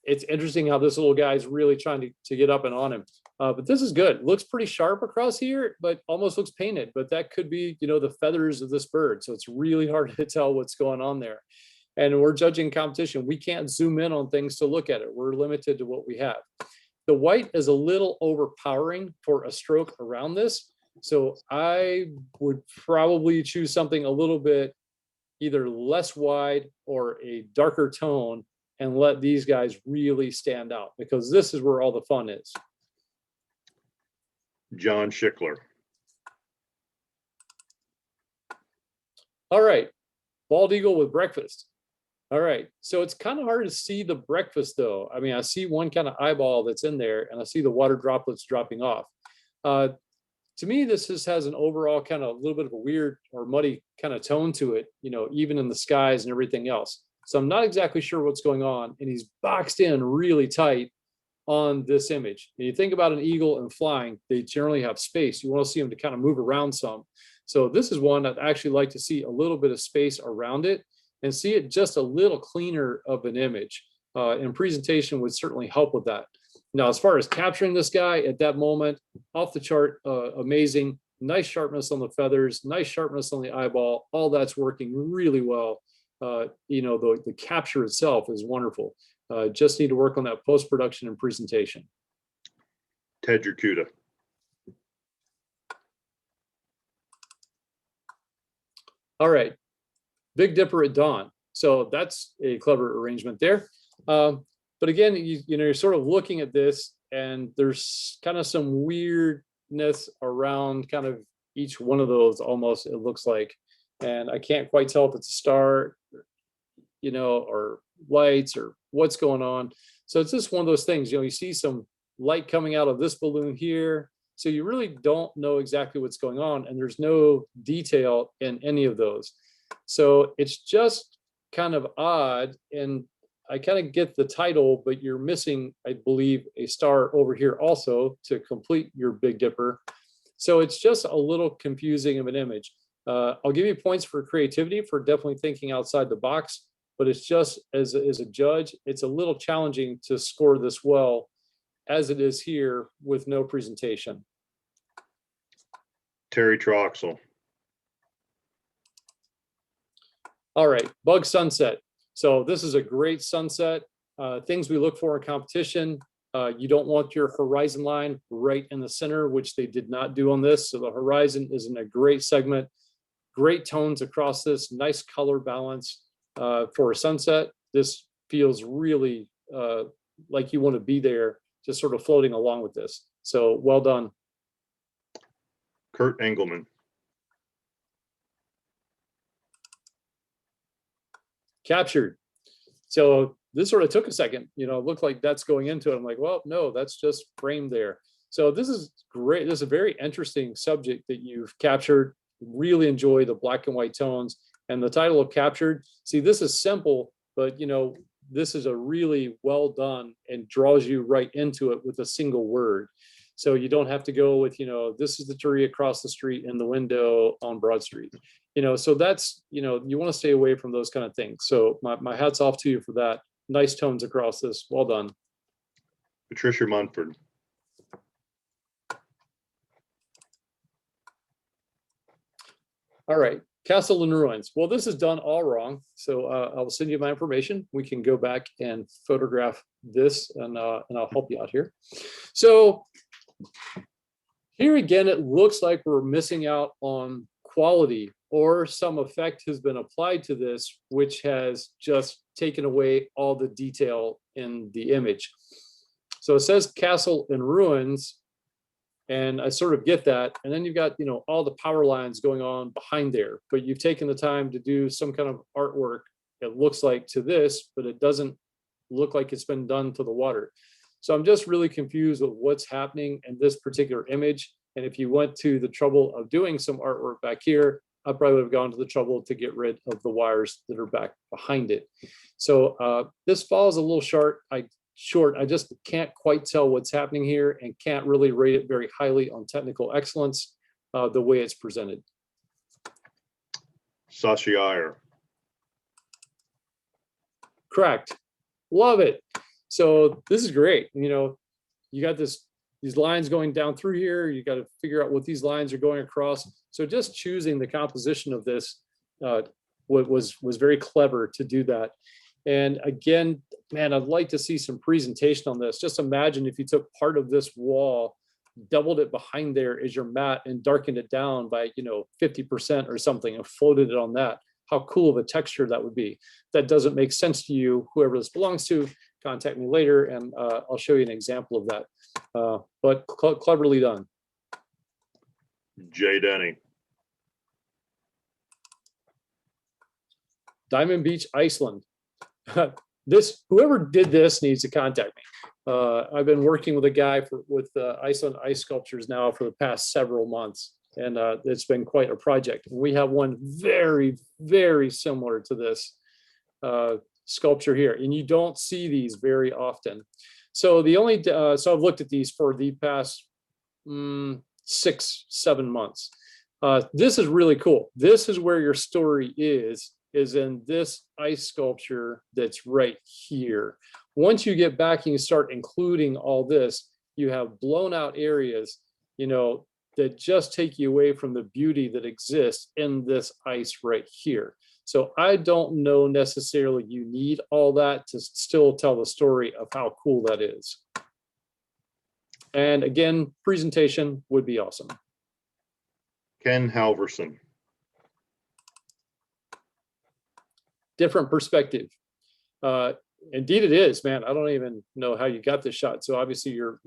It's interesting how this little guy is really trying to get up and on him. But this is good. Looks pretty sharp across here, but almost looks painted. But that could be, the feathers of this bird. So it's really hard to tell what's going on there. And we're judging competition. We can't zoom in on things to look at it. We're limited to what we have. The white is a little overpowering for a stroke around this. So I would probably choose something a little bit either less wide or a darker tone and let these guys really stand out, because this is where all the fun is.
John Schickler.
All right, bald eagle with breakfast. All right, so it's kind of hard to see the breakfast though. I mean, I see one kind of eyeball that's in there and I see the water droplets dropping off. To me, this just has an overall kind of a little bit of a weird or muddy kind of tone to it, even in the skies and everything else. So I'm not exactly sure what's going on. And he's boxed in really tight on this image. When you think about an eagle and flying, they generally have space. You want to see them to kind of move around some. So this is one I'd actually like to see a little bit of space around it and see it just a little cleaner of an image. And presentation would certainly help with that. Now, as far as capturing this guy at that moment, off the chart, amazing, nice sharpness on the feathers, nice sharpness on the eyeball, all that's working really well. The capture itself is wonderful. Just need to work on that post-production and presentation.
Ted Yakuta.
All right, Big Dipper at dawn. So that's a clever arrangement there. But again, you're sort of looking at this and there's kind of some weirdness around kind of each one of those almost, it looks like. And I can't quite tell if it's a star, or lights or what's going on. So it's just one of those things, you see some light coming out of this balloon here. So you really don't know exactly what's going on and there's no detail in any of those. So it's just kind of odd. And I kind of get the title, but you're missing, I believe, a star over here also to complete your Big Dipper. So it's just a little confusing of an image. I'll give you points for creativity for definitely thinking outside the box, but it's just as a judge, it's a little challenging to score this well as it is here with no presentation.
Terry Troxel.
All right, Bug Sunset. So this is a great sunset. Things we look for in competition. You don't want your horizon line right in the center, which they did not do on this. So the horizon is in a great segment. Great tones across this, nice color balance for a sunset. This feels really like you want to be there, just sort of floating along with this. So well done.
Kurt Engelman.
Captured. So this sort of took a second, it looked like that's going into it. I'm like, well, no, that's just framed there. So this is great. This is a very interesting subject that you've captured. Really enjoy the black and white tones and the title of Captured. See, this is simple, but this is a really well done and draws you right into it with a single word. So you don't have to go with, this is the tree across the street in the window on Broad Street. So that's, you want to stay away from those kind of things. So my hat's off to you for that. Nice tones across this. Well done.
Patricia Munford.
All right, Castle and Ruins. Well, this is done all wrong. So I'll send you my information. We can go back and photograph this and I'll help you out here. So here again, it looks like we're missing out on quality or some effect has been applied to this, which has just taken away all the detail in the image. So it says Castle and Ruins, and I sort of get that. And then you've got, all the power lines going on behind there, but you've taken the time to do some kind of artwork, it looks like, to this, but it doesn't look like it's been done to the water. So I'm just really confused with what's happening in this particular image. And if you went to the trouble of doing some artwork back here, I probably would have gone to the trouble to get rid of the wires that are back behind it. So this falls a little short. I just can't quite tell what's happening here and can't really rate it very highly on technical excellence the way it's presented.
Sashi Iyer.
Correct. Love it. So this is great. You know, you got these lines going down through here. You got to figure out what these lines are going across. So just choosing the composition of this was very clever to do that. And again, man, I'd like to see some presentation on this. Just imagine if you took part of this wall, doubled it behind there as your mat and darkened it down by, 50% or something and floated it on that. How cool of a texture that would be. If that doesn't make sense to you, whoever this belongs to, contact me later and I'll show you an example of that. But cleverly done.
Jay Denny.
Diamond Beach, Iceland. Whoever did this needs to contact me. I've been working with a guy with Iceland ice sculptures now for the past several months, and it's been quite a project. We have one very, very similar to this sculpture here, and you don't see these very often. So so I've looked at these for the past 6-7 months. This is really cool. This is where your story is in this ice sculpture that's right here. Once you get back and you start including all this, you have blown out areas, that just take you away from the beauty that exists in this ice right here. So I don't know necessarily you need all that to still tell the story of how cool that is. And again, presentation would be awesome.
Ken Halverson.
Different perspective. Indeed it is, man. I don't even know how you got this shot. So obviously you're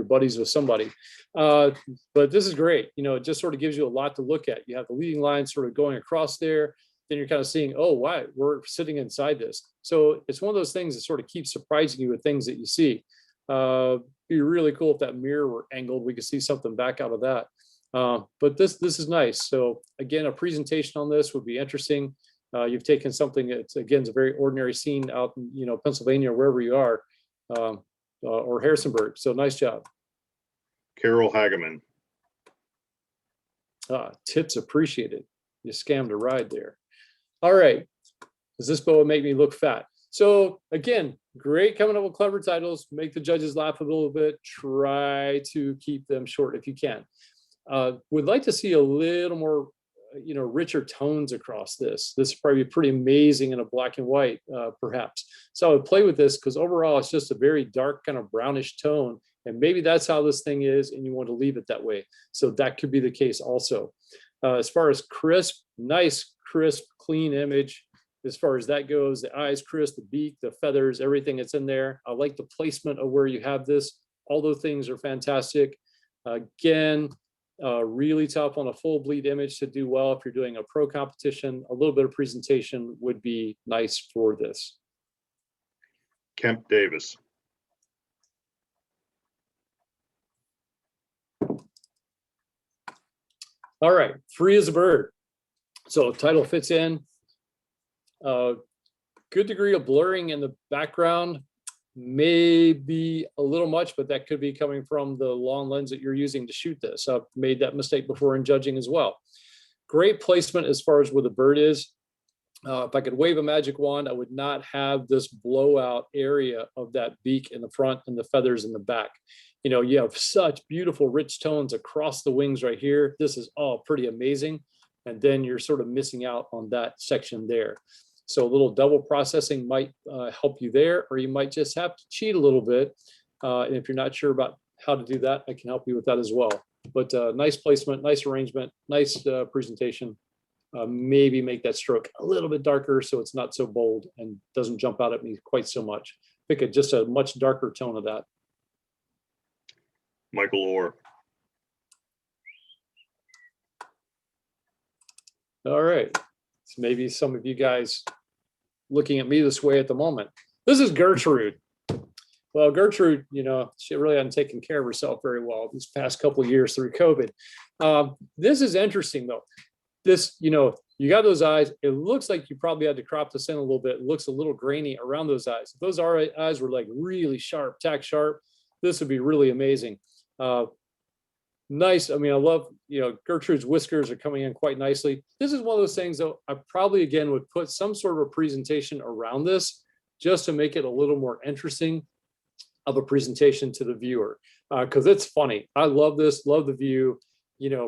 buddies with somebody. But this is great. It just sort of gives you a lot to look at. You have the leading line sort of going across there. Then you're kind of seeing, oh, wow, we're sitting inside this. So it's one of those things that sort of keeps surprising you with things that you see. Be really cool if that mirror were angled. We could see something back out of that. But this is nice. So again, a presentation on this would be interesting. You've taken something that's, again, is a very ordinary scene out in, Pennsylvania, wherever you are, or Harrisonburg. So nice job.
Carol Hageman.
Tips appreciated. You scammed a ride there. All right. Does this boa make me look fat? So again, great coming up with clever titles. Make the judges laugh a little bit. Try to keep them short if you can. Would like to see a little more richer tones across this. This would probably be pretty amazing in a black and white, perhaps. So I would play with this because overall it's just a very dark kind of brownish tone. And maybe that's how this thing is and you want to leave it that way. So that could be the case also. As far as crisp, nice, crisp, clean image. As far as that goes, the eyes crisp, the beak, the feathers, everything that's in there. I like the placement of where you have this. All those things are fantastic. Again, really tough on a full bleed image to do well. If you're doing a pro competition, a little bit of presentation would be nice for this.
Kemp Davis.
All right, free as a bird. So title fits in. Good degree of blurring in the background. Maybe a little much, but that could be coming from the long lens that you're using to shoot this. I've made that mistake before in judging as well. Great placement as far as where the bird is. If I could wave a magic wand, I would not have this blowout area of that beak in the front and the feathers in the back. You have such beautiful rich tones across the wings right here. This is all pretty amazing. And then you're sort of missing out on that section there. So a little double processing might help you there, or you might just have to cheat a little bit. And if you're not sure about how to do that, I can help you with that as well. But nice placement, nice arrangement, nice presentation. Maybe make that stroke a little bit darker so it's not so bold and doesn't jump out at me quite so much. Pick just a much darker tone of that.
Michael Orr.
All right. So maybe some of you guys looking at me this way at the moment. This is Gertrude. Well, Gertrude, she really hadn't taken care of herself very well these past couple of years through COVID. This is interesting though. This, you got those eyes. It looks like you probably had to crop this in a little bit. It looks a little grainy around those eyes. If those eyes were like really sharp, tack sharp, this would be really amazing. nice. I mean, I love, Gertrude's whiskers are coming in quite nicely. This is one of those things though, I probably again would put some sort of a presentation around this just to make it a little more interesting of a presentation to the viewer. Because it's funny. I love this, love the view,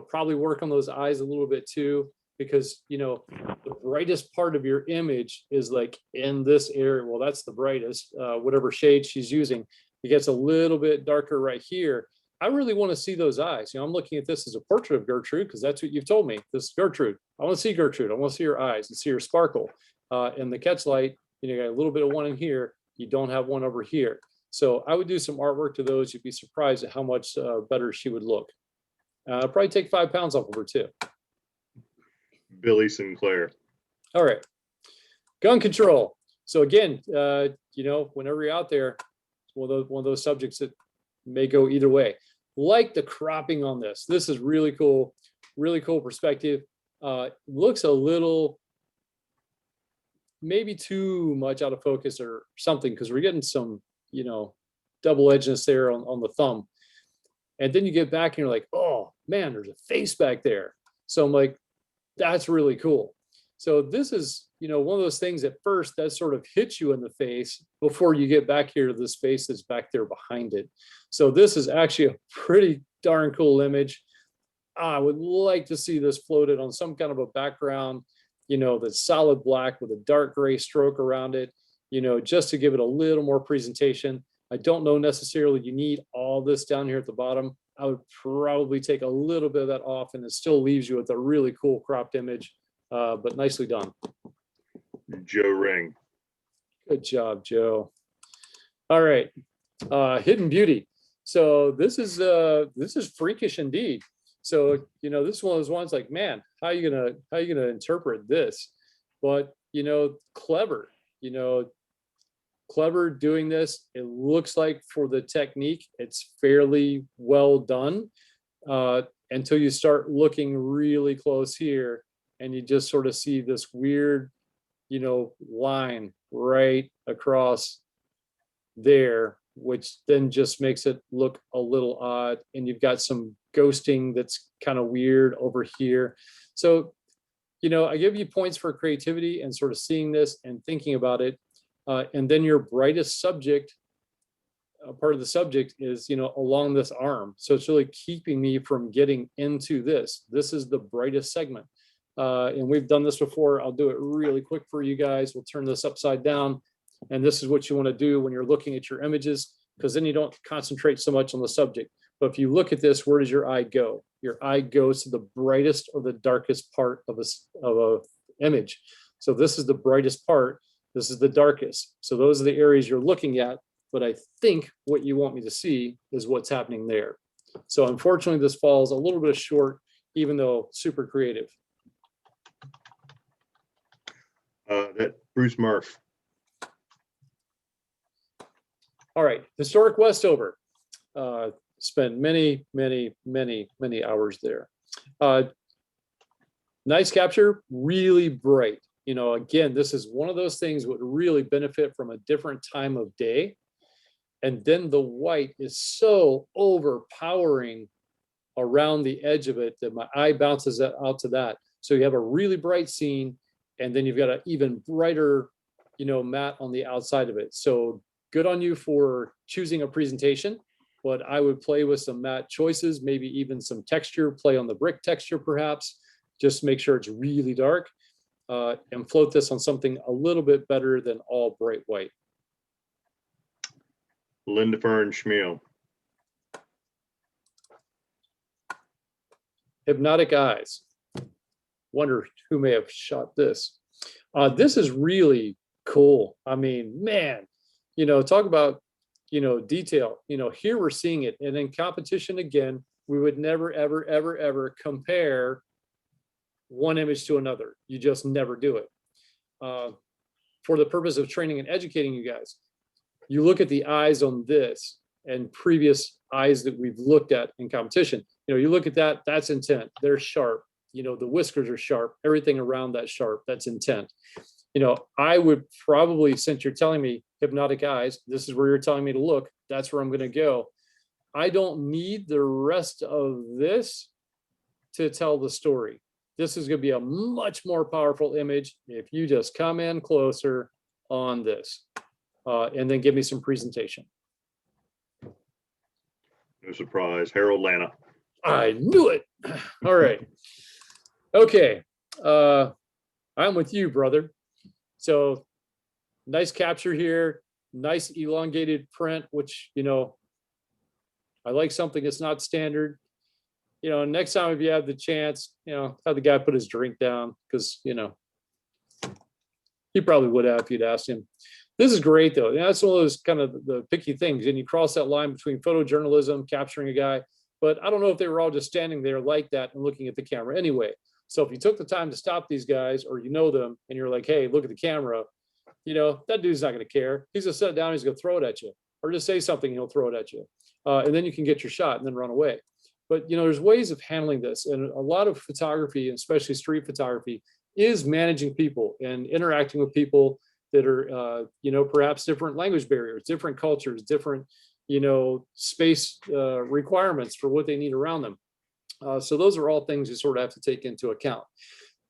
probably work on those eyes a little bit too, because, the brightest part of your image is like in this area. Well, that's the brightest, whatever shade she's using. It gets a little bit darker right here. I really want to see those eyes. I'm looking at this as a portrait of Gertrude because that's what you've told me. This is Gertrude. I want to see Gertrude. I want to see her eyes and see her sparkle. In the catch light, you got a little bit of one in here. You don't have one over here. So I would do some artwork to those. You'd be surprised at how much better she would look. Probably take 5 pounds off of her too.
Billy Sinclair.
All right. Gun control. So again, whenever you're out there, it's one of those subjects that may go either way. Like the cropping on this. This is really cool perspective. Looks a little, maybe too much out of focus or something, because we're getting some, double edgedness there on the thumb. And then you get back and you're like, oh man, there's a face back there. So I'm like, that's really cool. So this is, one of those things at first that sort of hits you in the face before you get back here to this face that's back there behind it. So this is actually a pretty darn cool image. I would like to see this floated on some kind of a background, that's solid black with a dark gray stroke around it, just to give it a little more presentation. I don't know necessarily you need all this down here at the bottom. I would probably take a little bit of that off and it still leaves you with a really cool cropped image, but nicely done.
Joe Ring.
Good job, Joe. All right, hidden beauty. So this is freakish indeed. So this is one of those ones like, man, how you gonna interpret this? But clever. Clever doing this. It looks like for the technique, it's fairly well done until you start looking really close here, and you just sort of see this weird, line right across there, which then just makes it look a little odd. And you've got some ghosting that's kind of weird over here. So, I give you points for creativity and sort of seeing this and thinking about it. And then your brightest subject, part of the subject is, along this arm. So it's really keeping me from getting into this. This is the brightest segment. And we've done this before. I'll do it really quick for you guys. We'll turn this upside down. And this is what you want to do when you're looking at your images, because then you don't concentrate so much on the subject. But if you look at this, where does your eye go? Your eye goes to the brightest or the darkest part of a image. So this is the brightest part. This is the darkest. So those are the areas you're looking at. But I think what you want me to see is what's happening there. So unfortunately, this falls a little bit short, even though super creative.
That Bruce Murph.
All right, historic Westover. Spent many hours there. Nice capture, really bright. Again, this is one of those things that would really benefit from a different time of day. And then the white is so overpowering around the edge of it that my eye bounces out to that. So you have a really bright scene, and then you've got an even brighter, matte on the outside of it. So good on you for choosing a presentation, but I would play with some matte choices, maybe even some texture, play on the brick texture perhaps, just make sure it's really dark, and float this on something a little bit better than all bright white.
Linda Fern Schmiel.
Hypnotic eyes. Wonder who may have shot this. This is really cool. I mean, man, talk about, detail. Here we're seeing it. And in competition, again, we would never, ever, ever, ever compare one image to another. You just never do it. For the purpose of training and educating you guys, you look at the eyes on this and previous eyes that we've looked at in competition. You look at that, that's intent. They're sharp. The whiskers are sharp. Everything around that sharp, that's intent. I would probably, since you're telling me hypnotic eyes, this is where you're telling me to look, that's where I'm going to go. I don't need the rest of this to tell the story. This is going to be a much more powerful image if you just come in closer on this and then give me some presentation.
No surprise, Harold Lana.
I knew it. All right. Okay. I'm with you, brother. So nice capture here, nice elongated print, which, you know, I like something that's not standard. You know, next time if you have the chance, you know, have the guy put his drink down because, you know, he probably would have if you'd asked him. This is great though. That's one of those kind of the picky things. And you cross that line between photojournalism, capturing a guy, but I don't know if they were all just standing there like that and looking at the camera anyway. So if you took the time to stop these guys or you know them and you're like, hey, look at the camera, you know, that dude's not going to care. He's going to set it down. He's going to throw it at you or just say something and he'll throw it at you. And then you can get your shot and then run away. But, you know, there's ways of handling this. And a lot of photography, and especially street photography, is managing people and interacting with people that are, you know, perhaps different language barriers, different cultures, different, you know, space requirements for what they need around them. So those are all things you sort of have to take into account.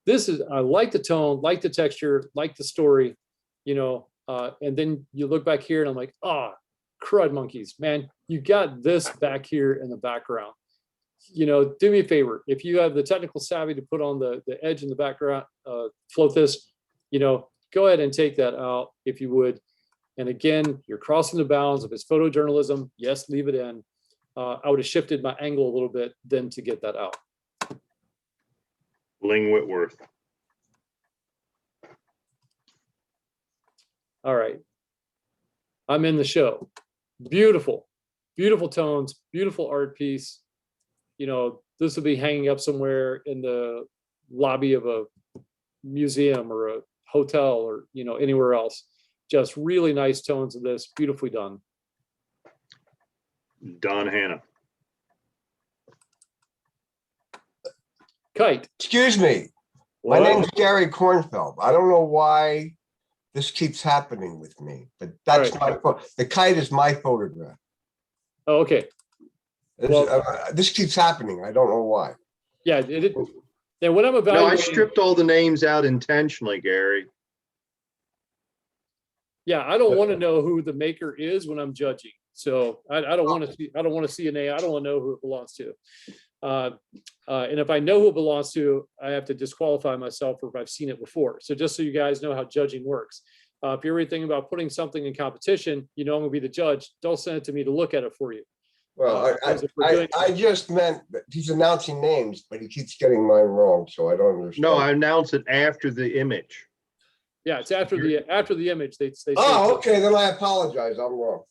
This is, I like the tone, like the texture, like the story, you know, and then you look back here and I'm like, ah, crud monkeys, man, you got this back here in the background. You know, do me a favor. If you have the technical savvy to put on the edge in the background, float this, you know, go ahead and take that out if you would. And again, you're crossing the bounds of his photojournalism. Yes, leave it in. I would have shifted my angle a little bit then to get that out.
Ling Whitworth.
All right. I'm in the show. Beautiful, beautiful tones, beautiful art piece. You know, this will be hanging up somewhere in the lobby of a museum or a hotel or, you know, anywhere else. Just really nice tones of this, beautifully done.
Don Hanna.
Kite.
Excuse me. My
What?
name's Gary Kornfeld. I don't know why this keeps happening with me, but that's
All
my, the kite is my photograph.
Oh, okay.
This keeps happening. I don't know why.
Yeah, it. Then when I'm
No, I
evaluating,
stripped all the names out intentionally, Gary.
yeah, I don't want to know who the maker is when I'm judging. So I don't want to see. I don't want to see a name. I don't want to know who it belongs to. And if I know who it belongs to, I have to disqualify myself or if I've seen it before. So just so you guys know how judging works. If you're ever thinking about putting something in competition, you know I'm gonna be the judge. Don't send it to me to look at it for you.
Well,
Because if we're doing-
I just meant that he's announcing names, but he keeps getting mine wrong, so I don't understand.
No, I announced it after the image.
Yeah, it's after the image. They say.
Oh, okay, then I apologize. I'm wrong.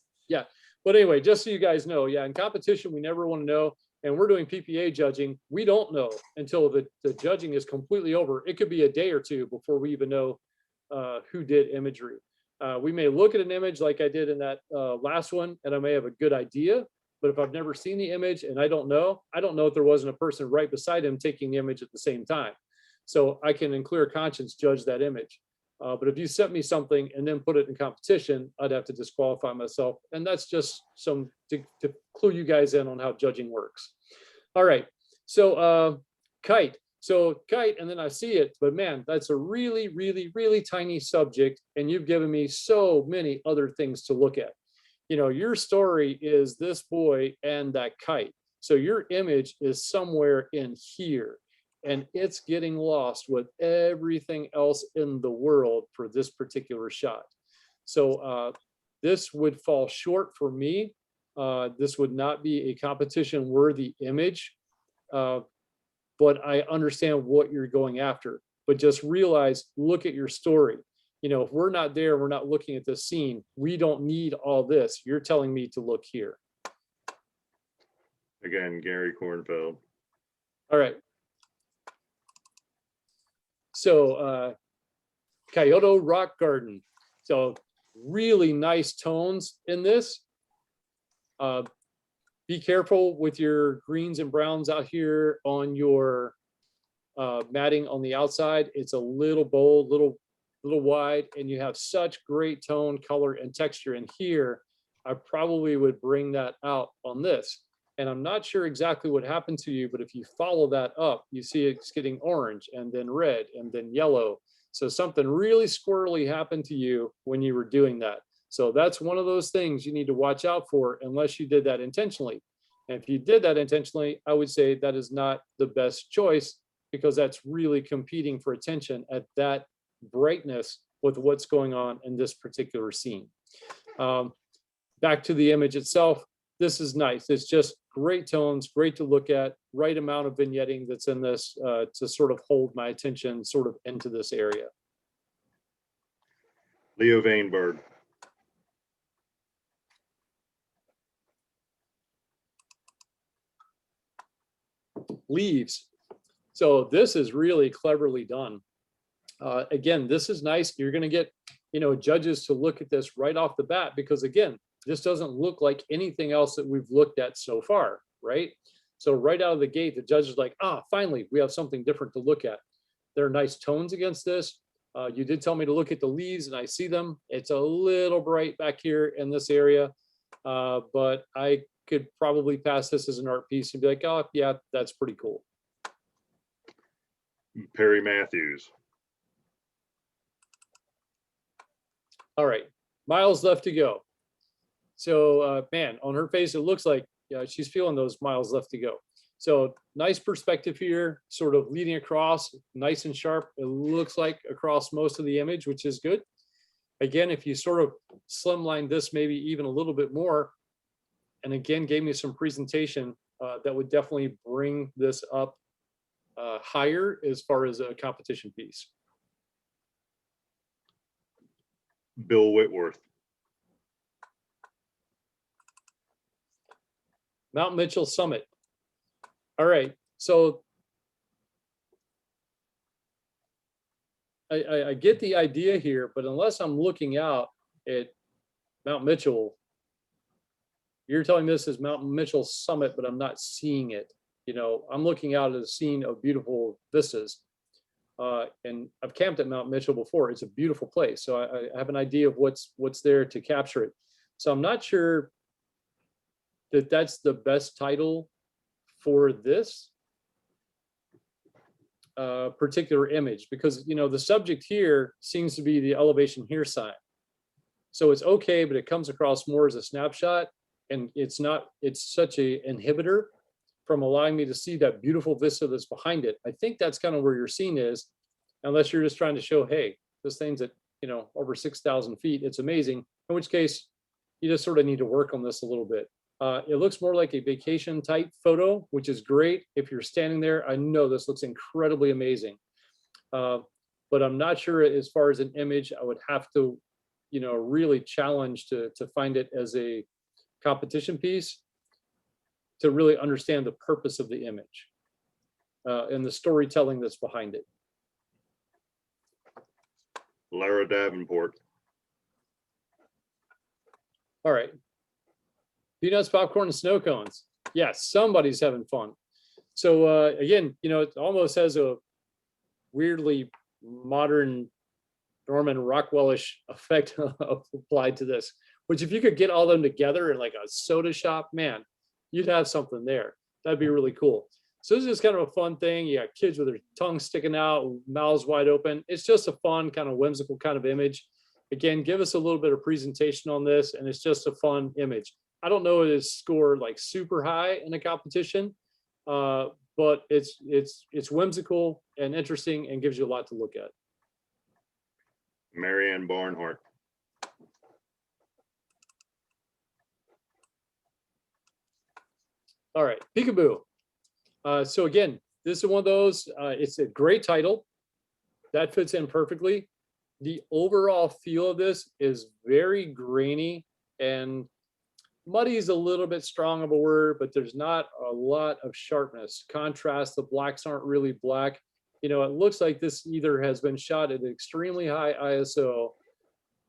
But anyway, just so you guys know, yeah, in competition, we never want to know. And we're doing PPA judging. We don't know until the judging is completely over. It could be a day or two before we even know who did imagery. We may look at an image like I did in that last one, and I may have a good idea. But if I've never seen the image and I don't know if there wasn't a person right beside him taking the image at the same time. So I can in clear conscience judge that image. But if you sent me something and then put it in competition, I'd have to disqualify myself. And that's just some to clue you guys in on how judging works. All right. So kite. So kite, and then I see it, but man, that's a really, really, really tiny subject. And you've given me so many other things to look at. You know, your story is this boy and that kite. So your image is somewhere in here. And it's getting lost with everything else in the world for this particular shot. So this would fall short for me. This would not be a competition worthy image, but I understand what you're going after. But just realize, look at your story. You know, if we're not there, we're not looking at this scene, we don't need all this. You're telling me to look here.
Again, Gary Kornfeld.
All right. So Kyoto Rock Garden. So really nice tones in this. Be careful with your greens and browns out here on your matting on the outside. It's a little bold, little wide, and you have such great tone, color, and texture in here I probably would bring that out on this. And I'm not sure exactly what happened to you, but if you follow that up, you see it's getting orange and then red and then yellow. So something really squirrely happened to you when you were doing that. So that's one of those things you need to watch out for unless you did that intentionally. And if you did that intentionally, I would say that is not the best choice because that's really competing for attention at that brightness with what's going on in this particular scene. Back to the image itself, this is nice. It's just great tones, great to look at, right amount of vignetting that's in this to sort of hold my attention sort of into this area.
Leo Vainberg.
Leaves. So this is really cleverly done. Again, this is nice. You're going to get, judges to look at this right off the bat because again, this doesn't look like anything else that we've looked at so far, right? So right out of the gate, the judge is like, finally, we have something different to look at. There are nice tones against this. You did tell me to look at the leaves and I see them. It's a little bright back here in this area, but I could probably pass this as an art piece and be like, oh yeah, that's pretty cool.
Perry Matthews.
All right, miles left to go. So man, on her face, it looks like she's feeling those miles left to go. So nice perspective here, sort of leading across, nice and sharp. It looks like across most of the image, which is good. Again, if you sort of slimline this maybe even a little bit more, and again, gave me some presentation that would definitely bring this up higher as far as a competition piece.
Bill Whitworth.
Mount Mitchell Summit. All right, so I get the idea here, but unless I'm looking out at Mount Mitchell, you're telling me this is Mount Mitchell Summit, but I'm not seeing it. I'm looking out at a scene of beautiful vistas. And I've camped at Mount Mitchell before. It's a beautiful place. So I have an idea of what's there to capture it. So I'm not sure that that's the best title for this particular image because, the subject here seems to be the elevation here sign. So it's okay, but it comes across more as a snapshot and it's such a inhibitor from allowing me to see that beautiful vista that's behind it. I think that's kind of where your scene is, unless you're just trying to show, hey, this thing's at, over 6,000 feet. It's amazing, in which case you just sort of need to work on this a little bit. It looks more like a vacation type photo, which is great. If you're standing there, I know this looks incredibly amazing. But I'm not sure as far as an image, I would have to, really challenge to find it as a competition piece to really understand the purpose of the image and the storytelling that's behind it.
Lara Davenport.
All right. Peanuts, popcorn, and snow cones. Yes, somebody's having fun. So again, it almost has a weirdly modern Norman Rockwellish effect applied to this, which if you could get all of them together in like a soda shop, man, you'd have something there. That'd be really cool. So this is kind of a fun thing. You got kids with their tongues sticking out, mouths wide open. It's just a fun, kind of whimsical kind of image. Again, give us a little bit of presentation on this, and it's just a fun image. I don't know if it's scored like super high in a competition, but it's whimsical and interesting and gives you a lot to look at.
Marianne Barnhart.
All right, Peekaboo. So again, this is one of those, it's a great title. That fits in perfectly. The overall feel of this is very grainy, and muddy is a little bit strong of a word, but there's not a lot of sharpness. Contrast, the blacks aren't really black. It looks like this either has been shot at extremely high ISO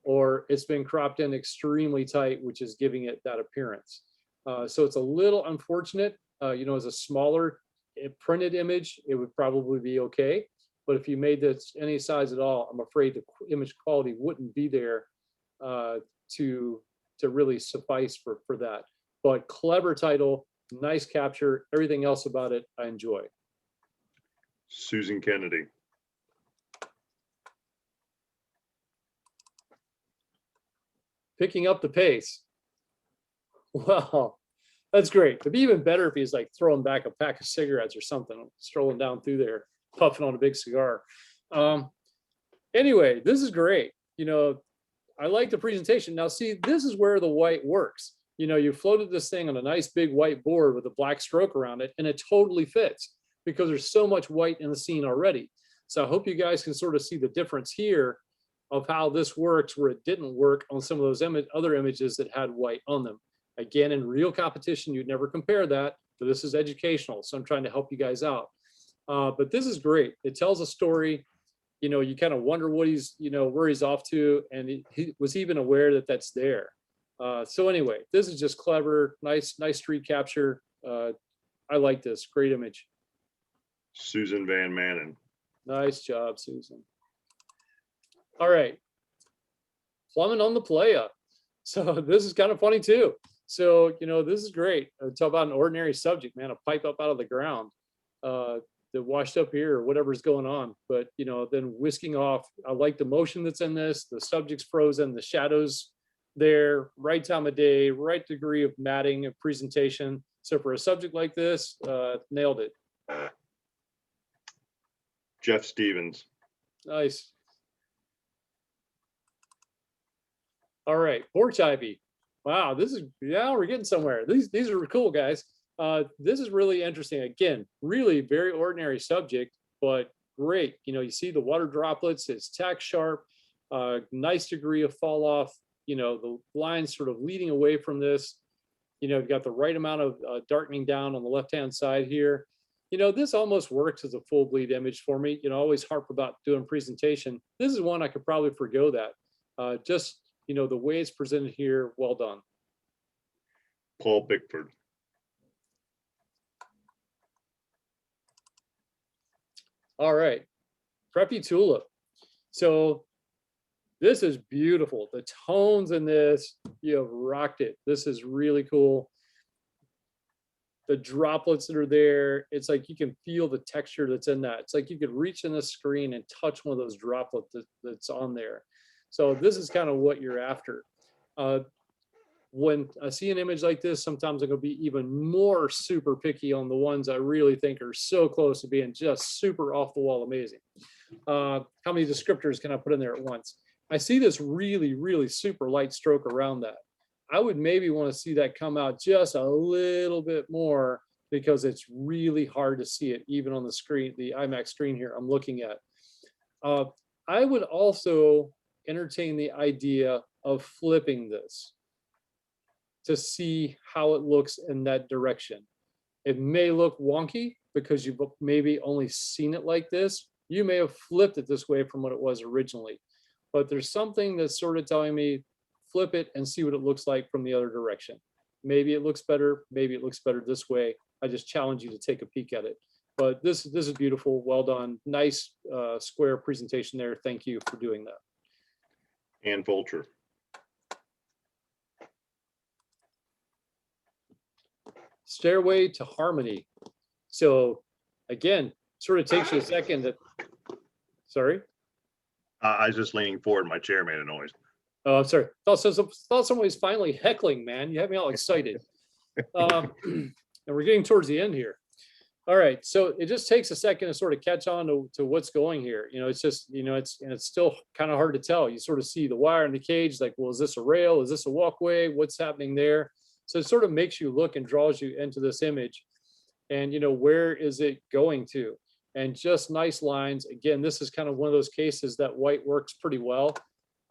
or it's been cropped in extremely tight, which is giving it that appearance. So it's a little unfortunate. As a smaller printed image, it would probably be okay. But if you made this any size at all, I'm afraid the image quality wouldn't be there to to really suffice for that. But clever title, nice capture, everything else about it, I enjoy.
Susan Kennedy.
Picking up the pace. Well, that's great. It'd be even better if he's like throwing back a pack of cigarettes or something, strolling down through there, puffing on a big cigar. Anyway, this is great. You know, I like the presentation. Now, see, this is where the white works. You know, you floated this thing on a nice big white board with a black stroke around it, and it totally fits because there's so much white in the scene already. So I hope you guys can sort of see the difference here of how this works where it didn't work on some of those other images that had white on them. Again, in real competition, you'd never compare that, but this is educational. So I'm trying to help you guys out. But this is great. It tells a story. You know, you kind of wonder what he's, you know, where he's off to. And he was even aware that that's there. So anyway, this is just clever, nice street capture. I like this, great image.
Susan Van Manen.
Nice job, Susan. All right, plumbing on the playa. So this is kind of funny too. So, you know, this is great. Talk about an ordinary subject, man, a pipe up out of the ground that washed up here or whatever's going on. But, you know, then whisking off, I like the motion that's in this, the subject's frozen, the shadows there, right time of day, right degree of matting and presentation. So for a subject like this, nailed it.
Jeff Stevens.
Nice. All right, porch ivy. Wow, this is, yeah, we're getting somewhere. These are cool, guys. This is really interesting. Again, really very ordinary subject, but great. You know, you see the water droplets, it's tack sharp, nice degree of fall off. You know, the lines sort of leading away from this. You know, you've got the right amount of darkening down on the left-hand side here. You know, this almost works as a full bleed image for me. You know, I always harp about doing presentation. This is one I could probably forgo that. Just, you know, the way it's presented here, well done.
Paul Bickford.
All right, Preppy Tulip. So this is beautiful. The tones in this, you have rocked it. This is really cool. The droplets that are there, it's like you can feel the texture that's in that. It's like you could reach in the screen and touch one of those droplets that's on there. So this is kind of what you're after. When I see an image like this, sometimes I'm going to be even more super picky on the ones I really think are so close to being just super off the wall amazing. How many descriptors can I put in there at once? I see this really, really super light stroke around that. I would maybe want to see that come out just a little bit more because it's really hard to see it even on the screen, the IMAX screen here I'm looking at. I would also entertain the idea of flipping this to see how it looks in that direction. It may look wonky because you've maybe only seen it like this. You may have flipped it this way from what it was originally, but there's something that's sort of telling me flip it and see what it looks like from the other direction. Maybe it looks better, maybe it looks better this way. I just challenge you to take a peek at it. But this is beautiful, well done. Nice square presentation there. Thank you for doing that.
Ann Fulcher.
Stairway to Harmony. So again, sort of takes you a second to, sorry?
I was just leaning forward. My chair made a noise.
Oh, I'm sorry. Thought someone was finally heckling, man. You have me all excited. And we're getting towards the end here. All right. So it just takes a second to sort of catch on to what's going here. You know, it's just, you know, it's still kind of hard to tell. You sort of see the wire in the cage, like, well, is this a rail? Is this a walkway? What's happening there? So it sort of makes you look and draws you into this image. And, you know, where is it going to? And just nice lines. Again, this is kind of one of those cases that white works pretty well.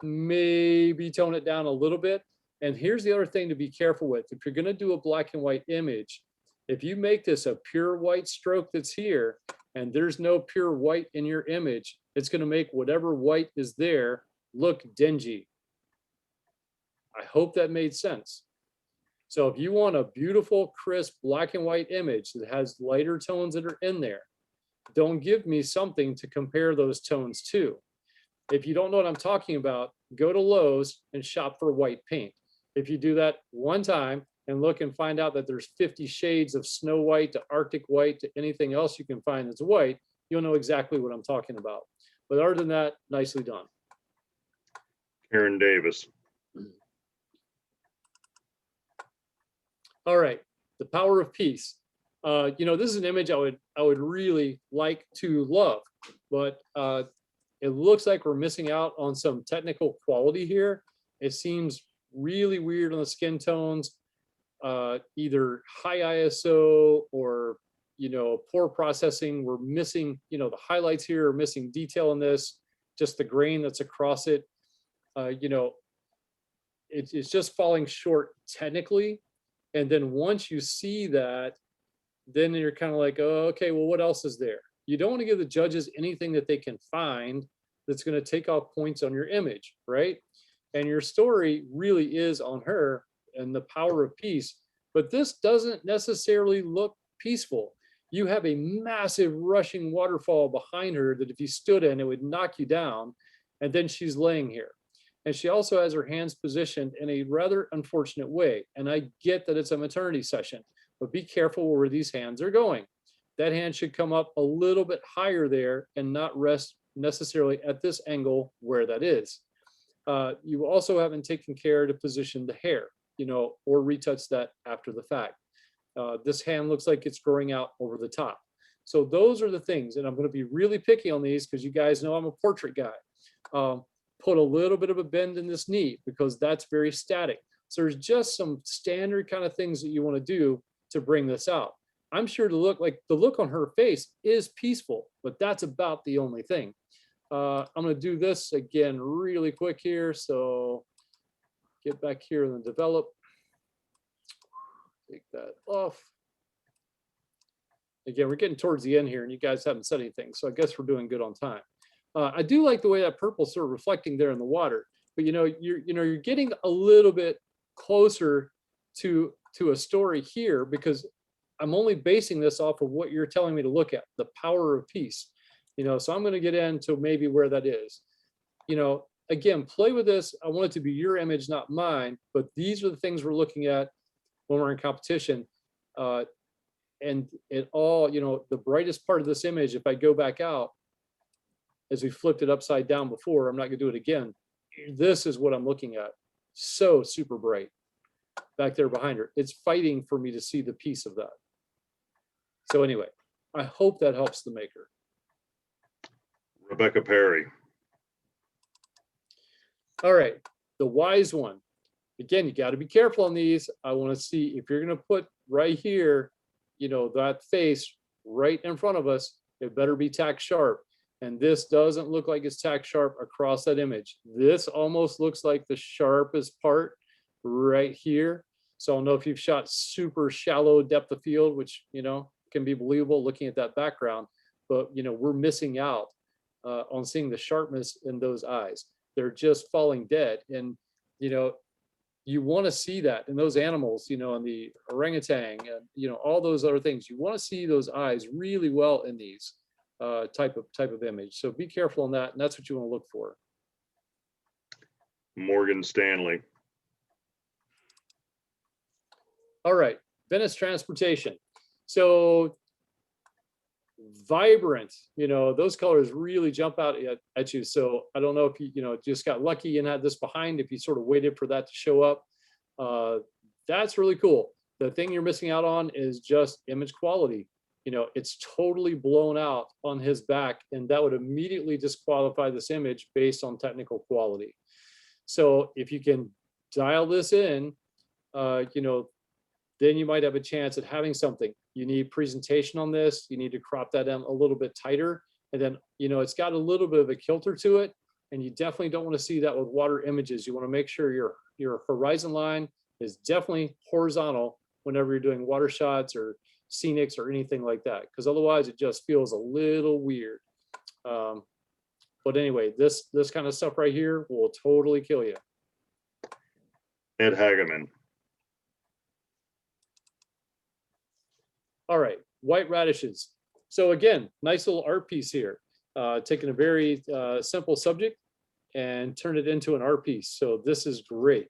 Maybe tone it down a little bit. And here's the other thing to be careful with. If you're going to do a black and white image, if you make this a pure white stroke that's here, and there's no pure white in your image, it's going to make whatever white is there look dingy. I hope that made sense. So if you want a beautiful, crisp black and white image that has lighter tones that are in there, don't give me something to compare those tones to. If you don't know what I'm talking about, go to Lowe's and shop for white paint. If you do that one time and look and find out that there's 50 shades of snow white to Arctic white to anything else you can find that's white, you'll know exactly what I'm talking about. But other than that, nicely done.
Karen Davis.
All right, the power of peace. This is an image I would really like to love, but it looks like we're missing out on some technical quality here. It seems really weird on the skin tones, either high ISO or poor processing. We're missing, the highlights here are missing detail in this, just the grain that's across it. It's just falling short technically. And then once you see that, then you're kind of like, oh, okay, well, what else is there? You don't want to give the judges anything that they can find that's going to take off points on your image, right? And your story really is on her and the power of peace, but this doesn't necessarily look peaceful. You have a massive rushing waterfall behind her that if you stood in, it would knock you down. And then she's laying here. And she also has her hands positioned in a rather unfortunate way. And I get that it's a maternity session, but be careful where these hands are going. That hand should come up a little bit higher there and not rest necessarily at this angle where that is. You also haven't taken care to position the hair, or retouch that after the fact. This hand looks like it's growing out over the top. So those are the things, and I'm going to be really picky on these because you guys know I'm a portrait guy. Put a little bit of a bend in this knee because that's very static. So there's just some standard kind of things that you want to do to bring this out. I'm sure to look like the look on her face is peaceful, but that's about the only thing. I'm going to do this again really quick here. So get back here and then develop. Take that off. Again, we're getting towards the end here and you guys haven't said anything. So I guess we're doing good on time. I do like the way that purple's sort of reflecting there in the water, but you're getting a little bit closer to a story here because I'm only basing this off of what you're telling me to look at, the power of peace. So I'm going to get into maybe where that is. Again, play with this. I want it to be your image, not mine, but these are the things we're looking at when we're in competition. And it all, the brightest part of this image, if I go back out, as we flipped it upside down before, I'm not gonna do it again. This is what I'm looking at. So super bright back there behind her. It's fighting for me to see the piece of that. So anyway, I hope that helps the maker.
Rebecca Perry.
All right, the wise one. Again, you got to be careful on these. I want to see if you're going to put right here, that face right in front of us, it better be tack sharp. And this doesn't look like it's tack sharp across that image. This almost looks like the sharpest part right here. So I don't know if you've shot super shallow depth of field, which, can be believable looking at that background, but, we're missing out on seeing the sharpness in those eyes. They're just falling dead. And, you want to see that in those animals, in the orangutan, and, all those other things. You want to see those eyes really well in these type of image. So be careful on that. And that's what you want to look for.
Morgan Stanley.
All right, Venice transportation. So vibrant, those colors really jump out at you. So I don't know if you, just got lucky and had this behind, if you sort of waited for that to show up. That's really cool. The thing you're missing out on is just image quality. It's totally blown out on his back, and that would immediately disqualify this image based on technical quality. So if you can dial this in, then you might have a chance at having something. You need presentation on this. You need to crop that in a little bit tighter. And then, it's got a little bit of a kilter to it. And you definitely don't want to see that with water images. You want to make sure your horizon line is definitely horizontal whenever you're doing water shots or scenics or anything like that, because otherwise it just feels a little weird. But anyway, this kind of stuff right here will totally kill you.
Ed Hageman.
All right, white radishes. So again, nice little art piece here. Taking a very simple subject and turn it into an art piece. So this is great.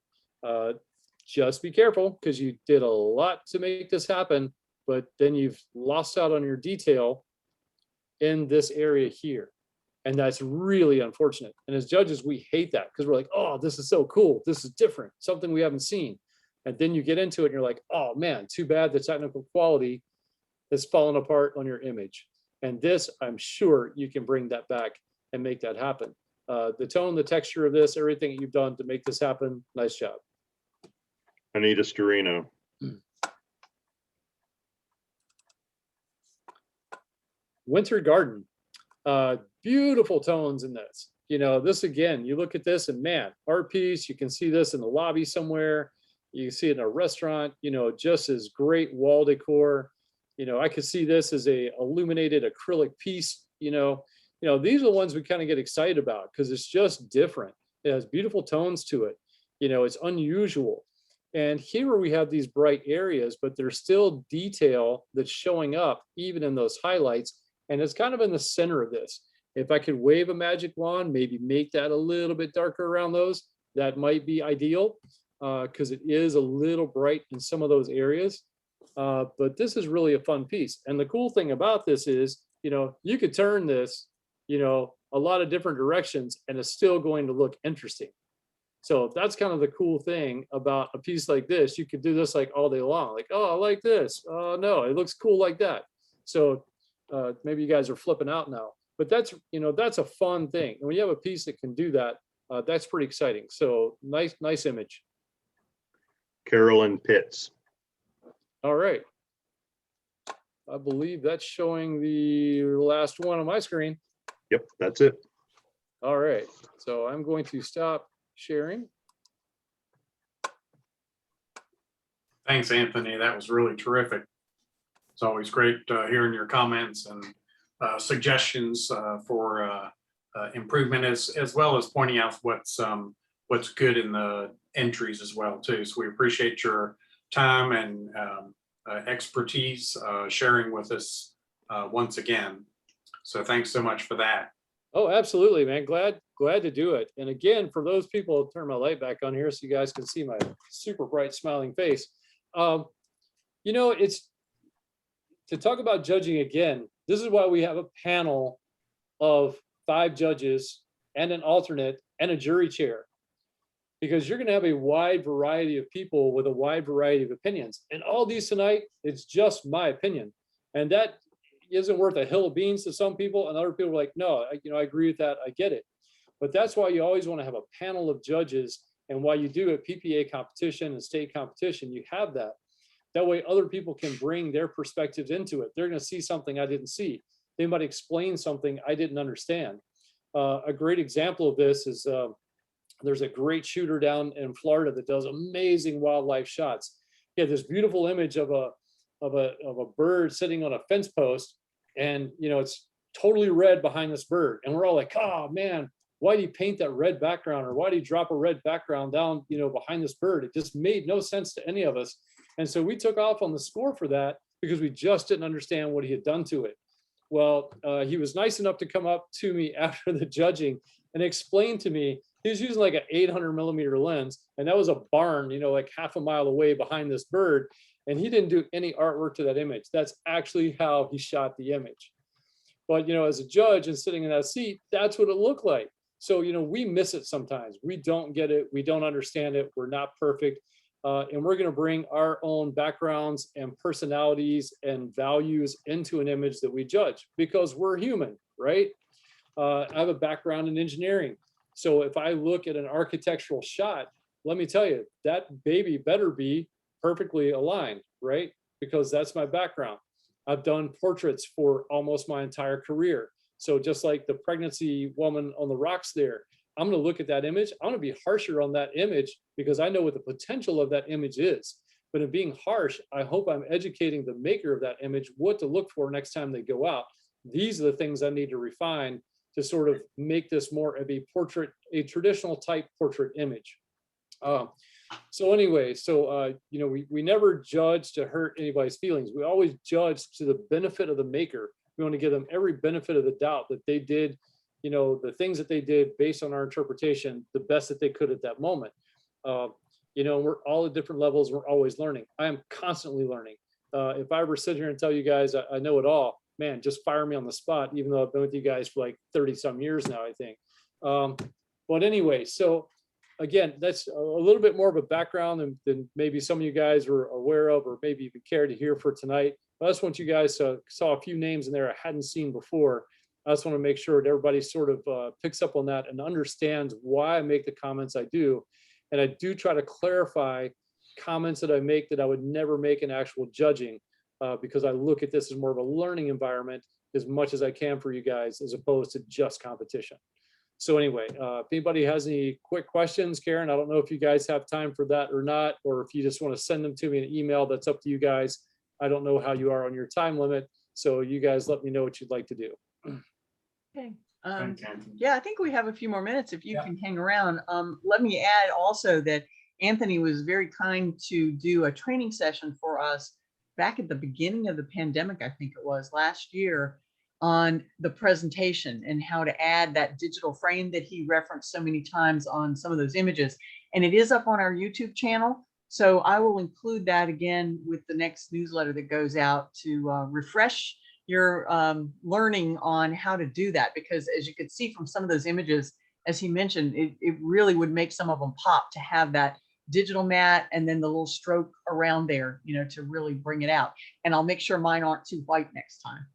just be careful because you did a lot to make this happen, but then you've lost out on your detail in this area here. And that's really unfortunate. And as judges, we hate that because we're like, oh, this is so cool. This is different, something we haven't seen. And then you get into it and you're like, oh man, too bad the technical quality has fallen apart on your image. And this, I'm sure you can bring that back and make that happen. The tone, the texture of this, everything that you've done to make this happen, nice job.
Anita Starino.
Winter Garden, beautiful tones in this. You know, this again, you look at this and man, art piece, you can see this in the lobby somewhere. You can see it in a restaurant, you know, just as great wall decor. You know, I could see this as a illuminated acrylic piece, you know, these are the ones we kind of get excited about because it's just different. It has beautiful tones to it. You know, it's unusual. And here we have these bright areas, but there's still detail that's showing up even in those highlights. And it's kind of in the center of this. If I could wave a magic wand, maybe make that a little bit darker around those, that might be ideal because it is a little bright in some of those areas. But this is really a fun piece. And the cool thing about this is, you know, you could turn this, you know, a lot of different directions and it's still going to look interesting. So that's kind of the cool thing about a piece like this. You could do this like all day long, like, oh, I like this. Oh, no, it looks cool like that. So maybe you guys are flipping out now, but that's, you know, that's a fun thing. And when you have a piece that can do that, that's pretty exciting. So nice image.
Carolyn Pitts.
All right. I believe that's showing the last one on my screen.
Yep, that's it.
All right. So I'm going to stop sharing.
Thanks, Anthony. That was really terrific. It's always great hearing your comments and suggestions for improvement, as well as pointing out what's good in the entries as well too. So we appreciate your time and expertise sharing with us once again. So thanks so much for that.
Oh, absolutely, man. Glad to do it. And again, for those people, I'll turn my light back on here so you guys can see my super bright smiling face. You know, it's to talk about judging again. This is why we have a panel of 5 judges and an alternate and a jury chair, because you're going to have a wide variety of people with a wide variety of opinions. And all these tonight, it's just my opinion. And that isn't worth a hill of beans to some people, and other people are like, no, I agree with that, I get it. But that's why you always want to have a panel of judges, and why you do a PPA competition and state competition, you have that. That way other people can bring their perspectives into it. They're going to see something I didn't see. They might explain something I didn't understand. A great example of this is there's a great shooter down in Florida that does amazing wildlife shots. He had this beautiful image of a bird sitting on a fence post, and you know, it's totally red behind this bird, and we're all like, oh man, why do you paint that red background, or why do you drop a red background down, you know, behind this bird? It just made no sense to any of us. And so we took off on the score for that because we just didn't understand what he had done to it. Well, he was nice enough to come up to me after the judging and explain to me, he was using like an 800mm lens, and that was a barn, you know, like half a mile away behind this bird. And he didn't do any artwork to that image. That's actually how he shot the image. But, you know, as a judge and sitting in that seat, that's what it looked like. So, you know, we miss it sometimes. We don't get it. We don't understand it. We're not perfect. And we're going to bring our own backgrounds and personalities and values into an image that we judge, because we're human, right? I have a background in engineering. So if I look at an architectural shot, let me tell you, that baby better be perfectly aligned, right? Because that's my background. I've done portraits for almost my entire career. So just like the pregnancy woman on the rocks there, I'm going to look at that image. I'm going to be harsher on that image because I know what the potential of that image is. But in being harsh, I hope I'm educating the maker of that image what to look for next time they go out. These are the things I need to refine to sort of make this more of a portrait, a traditional type portrait image. So anyway, you know, we never judge to hurt anybody's feelings. We always judge to the benefit of the maker. We want to give them every benefit of the doubt that they did, you know, the things that they did based on our interpretation, the best that they could at that moment. we're all at different levels. We're always learning. I am constantly learning. If I ever sit here and tell you guys I know it all, man, just fire me on the spot, even though I've been with you guys for like 30 some years now, I think. But anyway, so again, that's a little bit more of a background than maybe some of you guys were aware of, or maybe even care to hear for tonight. I just want you guys to saw a few names in there I hadn't seen before. I just want to make sure that everybody sort of picks up on that and understands why I make the comments I do. And I do try to clarify comments that I make that I would never make in actual judging, because I look at this as more of a learning environment as much as I can for you guys, as opposed to just competition. So anyway, if anybody has any quick questions, Karen, I don't know if you guys have time for that or not, or if you just want to send them to me in an email, that's up to you guys. I don't know how you are on your time limit, so you guys let me know what you'd like to do.
Okay.
Thank you, Anthony.
Yeah, I think we have a few more minutes if you
Yeah.
can hang around. Let me add also that Anthony was very kind to do a training session for us back at the beginning of the pandemic, I think it was last year, on the presentation and how to add that digital frame that he referenced so many times on some of those images. And it is up on our YouTube channel. So I will include that again with the next newsletter that goes out to refresh your learning on how to do that. Because as you could see from some of those images, as he mentioned, it really would make some of them pop to have that digital mat and then the little stroke around there, to really bring it out. And I'll make sure mine aren't too white next time.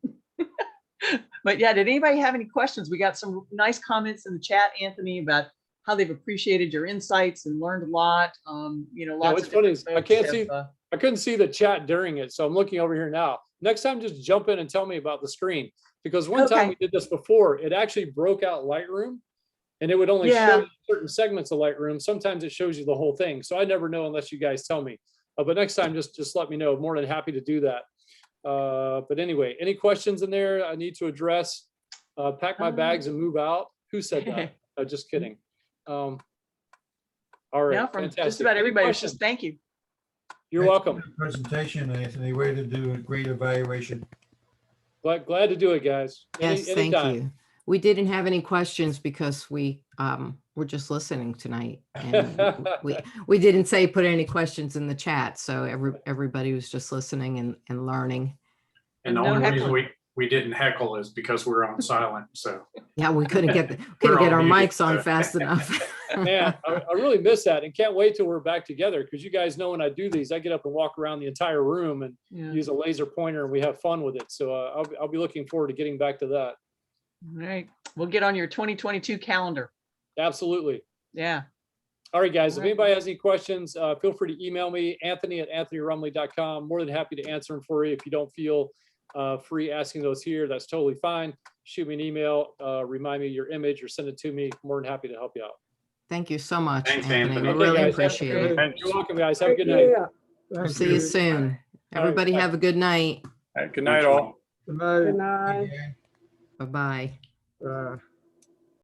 But yeah, did anybody have any questions? We got some nice comments in the chat, Anthony, about how they've appreciated your insights and learned a lot. Lots
what's
of
funny
different
is I
folks
can't
have,
see, I couldn't see the chat during it, so I'm looking over here now. Next time, just jump in and tell me about the screen, because one time
Okay.
we did this before, it actually broke out Lightroom, and it would only
Yeah.
show you certain segments of Lightroom. Sometimes it shows you the whole thing, so I never know unless you guys tell me. But next time, just let me know. More than happy to do that. But anyway, any questions in there I need to address? Pack my bags and move out. Who said that? Just kidding. All right,
No, from
fantastic.
just about
Any
everybody. It's
questions?
just thank you.
You're
Thanks for
welcome.
the Presentation, Anthony, way to do a great evaluation.
Glad to do it, guys.
Yes, thank
Anytime.
you. We didn't have any questions because we were just listening tonight. And we didn't say put any questions in the chat. So everybody was just listening and learning.
And the
No
only reason
heckling.
we didn't heckle is because we're on silent, so.
Yeah, we couldn't get
We're all
our
muted,
mics on
so.
fast enough.
Man, I really miss that and can't wait till we're back together, because you guys know when I do these, I get up and walk around the entire room and
Yeah.
use a laser pointer and we have fun with it. So I'll be looking forward to getting back to that.
All right. We'll get on your 2022 calendar.
Absolutely.
Yeah.
All right, guys,
All
if
right.
anybody has any questions, feel free to email me, Anthony@anthonyrumley.com. More than happy to answer them for you. If you don't feel free asking those here, that's totally fine. Shoot me an email, remind me of your image, or send it to me. More than happy to help you out.
Thank you so much,
Thanks,
Anthony. We
Anthony.
really
guys,
appreciate it.
You're welcome, guys. Have a good night.
We'll see you soon.
All right,
Everybody
bye.
have a good night.
Good night, all.
Good night.
Bye-bye.
Uh,